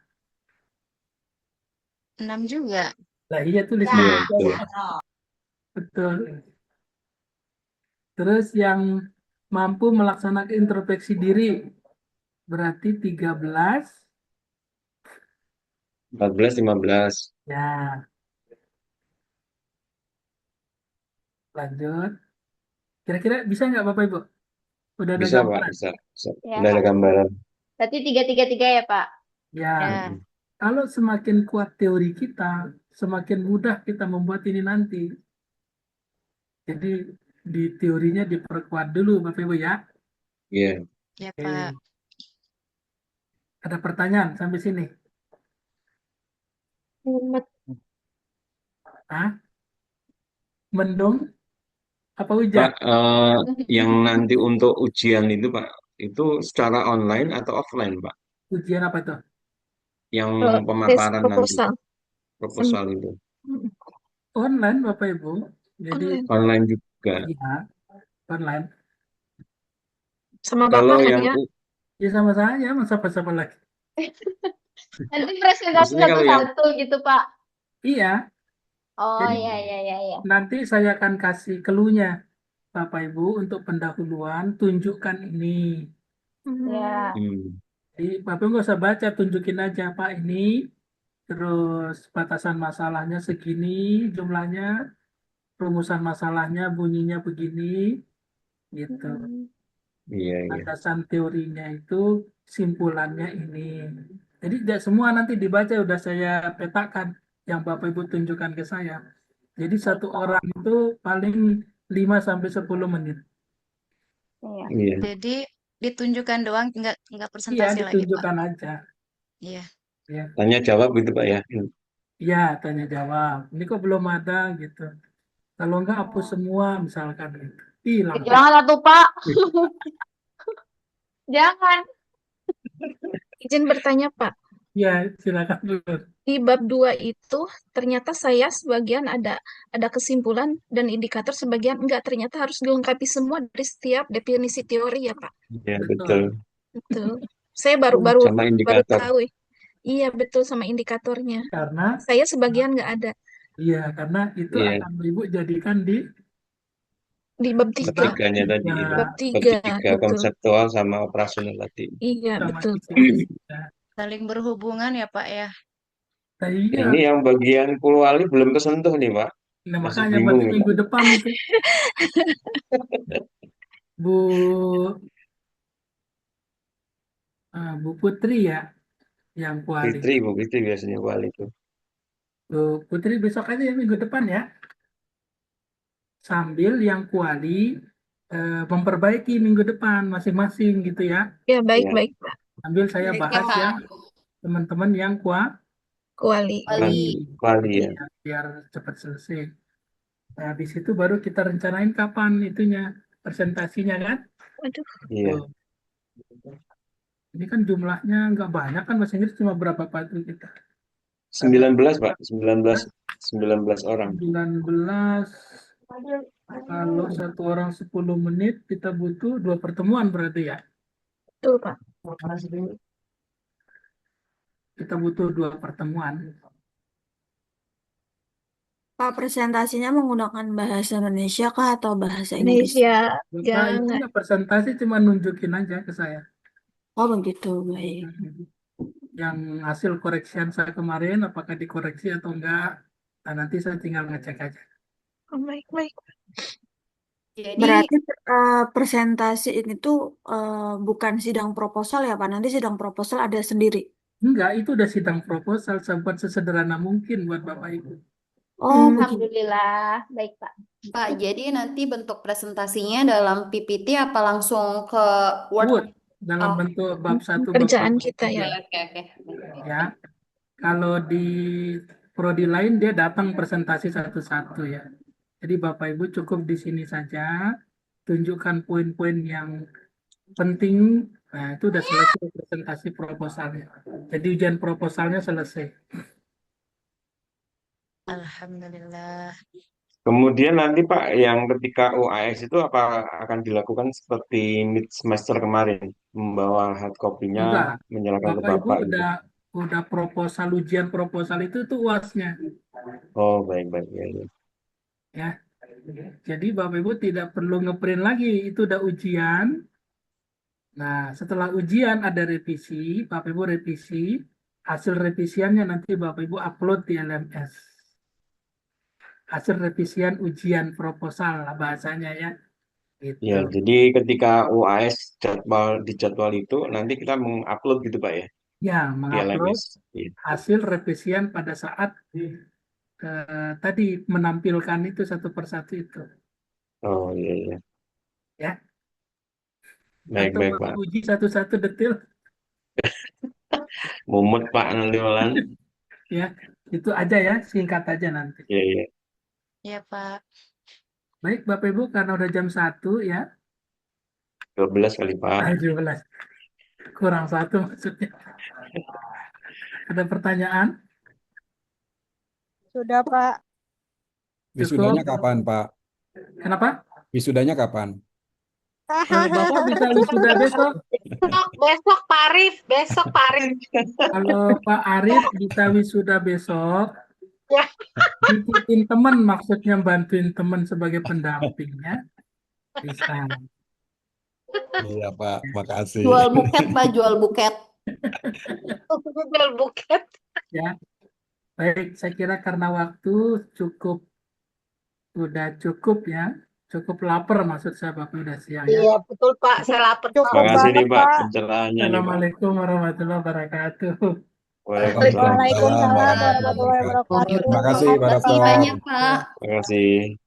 [SPEAKER 6] 6 juga.
[SPEAKER 2] Lah iya tulis
[SPEAKER 3] Iya,
[SPEAKER 2] nomor
[SPEAKER 3] betul.
[SPEAKER 2] bawah. Betul. Terus yang mampu melaksanakan introspeksi diri. Berarti 13.
[SPEAKER 3] 14, 15.
[SPEAKER 2] Ya, lanjut. Kira-kira bisa nggak Bapak Ibu? Udah ada
[SPEAKER 3] Bisa Pak,
[SPEAKER 2] gambaran?
[SPEAKER 3] bisa. Bisa.
[SPEAKER 1] Ya,
[SPEAKER 3] Udah ada
[SPEAKER 1] Pak.
[SPEAKER 3] gambaran.
[SPEAKER 1] Berarti 3-3-3 ya, Pak?
[SPEAKER 2] Ya,
[SPEAKER 6] Ya.
[SPEAKER 2] kalau semakin kuat teori kita, semakin mudah kita membuat ini nanti. Jadi di teorinya diperkuat dulu Bapak Ibu ya.
[SPEAKER 3] Iya.
[SPEAKER 6] Ya,
[SPEAKER 2] Oke.
[SPEAKER 6] Pak.
[SPEAKER 2] Ada pertanyaan sampai sini? Hah? Mendung? Apa hujan?
[SPEAKER 3] Pak, yang nanti untuk ujian itu Pak, itu secara online atau offline Pak?
[SPEAKER 2] Ujian apa tuh?
[SPEAKER 3] Yang
[SPEAKER 4] Tes
[SPEAKER 3] pemaparan nanti,
[SPEAKER 4] proposal.
[SPEAKER 3] proposal itu.
[SPEAKER 2] Online Bapak Ibu. Jadi
[SPEAKER 4] Online.
[SPEAKER 3] Online juga.
[SPEAKER 2] ya, online.
[SPEAKER 4] Sama
[SPEAKER 3] Kalau
[SPEAKER 4] Bapak kan
[SPEAKER 3] yang
[SPEAKER 4] ya?
[SPEAKER 2] Ya sama saya, masa siapa lagi?
[SPEAKER 1] Nanti presentasi
[SPEAKER 3] maksudnya kalau yang
[SPEAKER 1] satu-satu gitu, Pak.
[SPEAKER 2] Iya,
[SPEAKER 1] Oh,
[SPEAKER 2] jadi
[SPEAKER 1] iya, iya, iya, iya.
[SPEAKER 2] nanti saya akan kasih clue-nya Bapak Ibu untuk pendahuluan, tunjukkan ini.
[SPEAKER 1] Ya.
[SPEAKER 3] hmm,
[SPEAKER 2] Jadi Bapak nggak usah baca, tunjukin aja Pak ini. Terus batasan masalahnya segini, jumlahnya, rumusan masalahnya bunyinya begini, gitu.
[SPEAKER 3] iya iya.
[SPEAKER 2] Landasan teorinya itu simpulannya ini. Jadi tidak semua nanti dibaca udah saya petakan yang Bapak Ibu tunjukkan ke saya. Jadi satu orang itu paling 5 sampai 10 menit.
[SPEAKER 1] Iya.
[SPEAKER 3] Iya.
[SPEAKER 6] Jadi ditunjukkan doang, nggak
[SPEAKER 2] Iya,
[SPEAKER 6] presentasi lagi, Pak.
[SPEAKER 2] ditunjukkan aja.
[SPEAKER 6] Iya.
[SPEAKER 2] Ya,
[SPEAKER 3] Tanya jawab gitu Pak ya.
[SPEAKER 2] iya tanya jawab. Ini kok belum ada gitu. Kalau enggak hapus semua misalkan gitu. Hilang.
[SPEAKER 1] Jangan satu, Pak. Jangan.
[SPEAKER 4] Izin bertanya, Pak.
[SPEAKER 2] Ya, silakan dulu.
[SPEAKER 4] Di bab 2 itu ternyata saya sebagian ada kesimpulan dan indikator, sebagian enggak. Ternyata harus dilengkapi semua dari setiap definisi teori ya, Pak.
[SPEAKER 3] Iya
[SPEAKER 2] Betul.
[SPEAKER 3] betul.
[SPEAKER 4] Betul. Saya baru
[SPEAKER 3] Sama indikator.
[SPEAKER 4] tahu. Iya, betul, sama indikatornya.
[SPEAKER 2] Karena
[SPEAKER 4] Saya sebagian nggak ada
[SPEAKER 2] iya, karena itu
[SPEAKER 3] Iya.
[SPEAKER 2] akan Ibu jadikan di
[SPEAKER 4] di bab
[SPEAKER 3] Bab
[SPEAKER 4] 3.
[SPEAKER 3] tiganya tadi
[SPEAKER 2] tiga.
[SPEAKER 3] itu.
[SPEAKER 4] Bab
[SPEAKER 3] Bab
[SPEAKER 4] 3,
[SPEAKER 3] 3
[SPEAKER 4] betul.
[SPEAKER 3] konseptual sama operasional tadi.
[SPEAKER 4] Iya,
[SPEAKER 2] sama
[SPEAKER 4] betul.
[SPEAKER 2] isi.
[SPEAKER 6] Saling berhubungan ya, Pak ya.
[SPEAKER 2] Nah, iya.
[SPEAKER 3] Ini yang bagian Purwali belum kesentuh nih Pak.
[SPEAKER 2] Nah,
[SPEAKER 3] Masih
[SPEAKER 2] makanya
[SPEAKER 3] bingung
[SPEAKER 2] berarti
[SPEAKER 3] nih Pak.
[SPEAKER 2] minggu depan itu Bu Bu Putri ya yang kuali.
[SPEAKER 3] Bu Fitri biasanya wali itu.
[SPEAKER 2] Bu Putri besok aja ya minggu depan ya. Sambil yang kuali memperbaiki minggu depan masing-masing gitu ya.
[SPEAKER 4] Ya, baik,
[SPEAKER 3] Ya.
[SPEAKER 4] baik, Pak.
[SPEAKER 2] Sambil saya
[SPEAKER 6] Baik,
[SPEAKER 2] bahas
[SPEAKER 6] Pak.
[SPEAKER 2] ya teman-teman yang
[SPEAKER 4] Kuali.
[SPEAKER 3] Wali ya.
[SPEAKER 2] biar cepat selesai. Nah, di situ baru kita rencanain kapan itunya presentasinya kan.
[SPEAKER 4] Waduh,
[SPEAKER 3] Iya.
[SPEAKER 2] Tuh. Ini kan jumlahnya nggak banyak kan bahasa Inggris cuma berapa Pak itu kita?
[SPEAKER 3] 19 Pak. 19 orang.
[SPEAKER 2] 19 kalau satu orang 10 menit kita butuh 2 pertemuan berarti ya.
[SPEAKER 4] betul, Pak.
[SPEAKER 2] Kita butuh 2 pertemuan.
[SPEAKER 9] Pak, presentasinya menggunakan bahasa Indonesia kah atau bahasa Inggris?
[SPEAKER 4] Indonesia,
[SPEAKER 2] Bapak itu
[SPEAKER 4] jangan.
[SPEAKER 2] nggak presentasi cuma nunjukin aja ke saya.
[SPEAKER 9] Oh begitu, baik.
[SPEAKER 2] Yang hasil koreksian saya kemarin apakah dikoreksi atau enggak. Nah, nanti saya tinggal ngecek aja.
[SPEAKER 4] Oh, baik, baik.
[SPEAKER 6] Jadi
[SPEAKER 9] Berarti presentasi ini tuh bukan sidang proposal ya Pak? Nanti sidang proposal ada sendiri.
[SPEAKER 2] Enggak, itu udah sidang proposal. Saya buat sesederhana mungkin buat Bapak Ibu.
[SPEAKER 9] Oh begitu.
[SPEAKER 1] Alhamdulillah. Baik, Pak.
[SPEAKER 10] Pak, jadi nanti bentuk presentasinya dalam PPT apa langsung ke Word?
[SPEAKER 2] Word dalam
[SPEAKER 10] Oh,
[SPEAKER 2] bentuk bab 1, bab 2,
[SPEAKER 4] Kerjaan
[SPEAKER 2] bab
[SPEAKER 4] kita
[SPEAKER 2] 3
[SPEAKER 4] ya.
[SPEAKER 10] oke, oke.
[SPEAKER 2] ya. Kalau di prodi lain dia datang presentasi satu-satu ya. Jadi Bapak Ibu cukup di sini saja, tunjukkan poin-poin yang penting. Nah, itu udah selesai presentasi proposalnya. Jadi ujian proposalnya selesai.
[SPEAKER 6] Alhamdulillah.
[SPEAKER 3] Kemudian nanti Pak, yang ketika UAS itu apa akan dilakukan seperti mid semester kemarin, membawa hard copy-nya
[SPEAKER 2] Enggak.
[SPEAKER 3] menyerahkan ke
[SPEAKER 2] Bapak Ibu
[SPEAKER 3] Bapak gitu.
[SPEAKER 2] udah proposal, ujian proposal itu tuh UASnya
[SPEAKER 3] Oh, baik-baik ya, ya.
[SPEAKER 2] ya. Jadi Bapak Ibu tidak perlu ngeprint lagi, itu udah ujian. Nah, setelah ujian ada revisi, Bapak Ibu revisi, hasil revisiannya nanti Bapak Ibu upload di LMS. Hasil revisian ujian proposal lah bahasanya ya. Gitu.
[SPEAKER 3] Ya, jadi ketika UAS dijadwal itu nanti kita mengupload gitu Pak ya
[SPEAKER 2] Ya,
[SPEAKER 3] di
[SPEAKER 2] mengupload
[SPEAKER 3] LMS. Iya.
[SPEAKER 2] hasil revisian pada saat tadi menampilkan itu satu persatu itu.
[SPEAKER 3] Oh iya, iya.
[SPEAKER 2] Ya, atau
[SPEAKER 3] Baik-baik
[SPEAKER 2] Bapak
[SPEAKER 3] Pak.
[SPEAKER 2] uji satu-satu detail.
[SPEAKER 3] Mumet Pak nanti malam.
[SPEAKER 2] Ya, itu aja ya, singkat aja nanti.
[SPEAKER 3] Iya, iya.
[SPEAKER 6] Ya, Pak.
[SPEAKER 2] Baik, Bapak Ibu, karena udah jam 1 ya,
[SPEAKER 3] 12 kali Pak.
[SPEAKER 2] 17. Kurang 1 maksudnya. Ada pertanyaan?
[SPEAKER 8] Sudah, Pak.
[SPEAKER 11] Wisudanya
[SPEAKER 2] Cukup.
[SPEAKER 11] kapan, Pak?
[SPEAKER 2] Kenapa?
[SPEAKER 11] Wisudanya kapan?
[SPEAKER 2] Bapak bisa wisuda besok.
[SPEAKER 5] Besok Pak Arif, besok Pak Arif.
[SPEAKER 2] Kalau Pak Arif bisa wisuda besok,
[SPEAKER 5] Ya.
[SPEAKER 2] titipin teman, maksudnya bantuin teman sebagai pendampingnya. Bisa.
[SPEAKER 11] Iya, Pak. Makasih.
[SPEAKER 10] Jual buket, Pak, jual buket.
[SPEAKER 5] Jual buket.
[SPEAKER 2] Ya. Baik, saya kira karena waktu udah cukup ya. Cukup lapar maksud saya Bapak udah siang ya.
[SPEAKER 5] Iya, betul Pak, saya lapar Pak.
[SPEAKER 3] Terima kasih nih
[SPEAKER 8] banget,
[SPEAKER 3] Pak
[SPEAKER 8] Pak.
[SPEAKER 3] pencerahannya nih Pak.
[SPEAKER 2] Assalamualaikum warahmatullahi wabarakatuh.
[SPEAKER 3] Waalaikumsalam.
[SPEAKER 8] Waalaikumsalam warahmatullahi wabarakatuh.
[SPEAKER 11] Terima kasih, Pak
[SPEAKER 10] Terima kasih
[SPEAKER 11] Dokter.
[SPEAKER 10] banyak, Pak.
[SPEAKER 3] Terima kasih.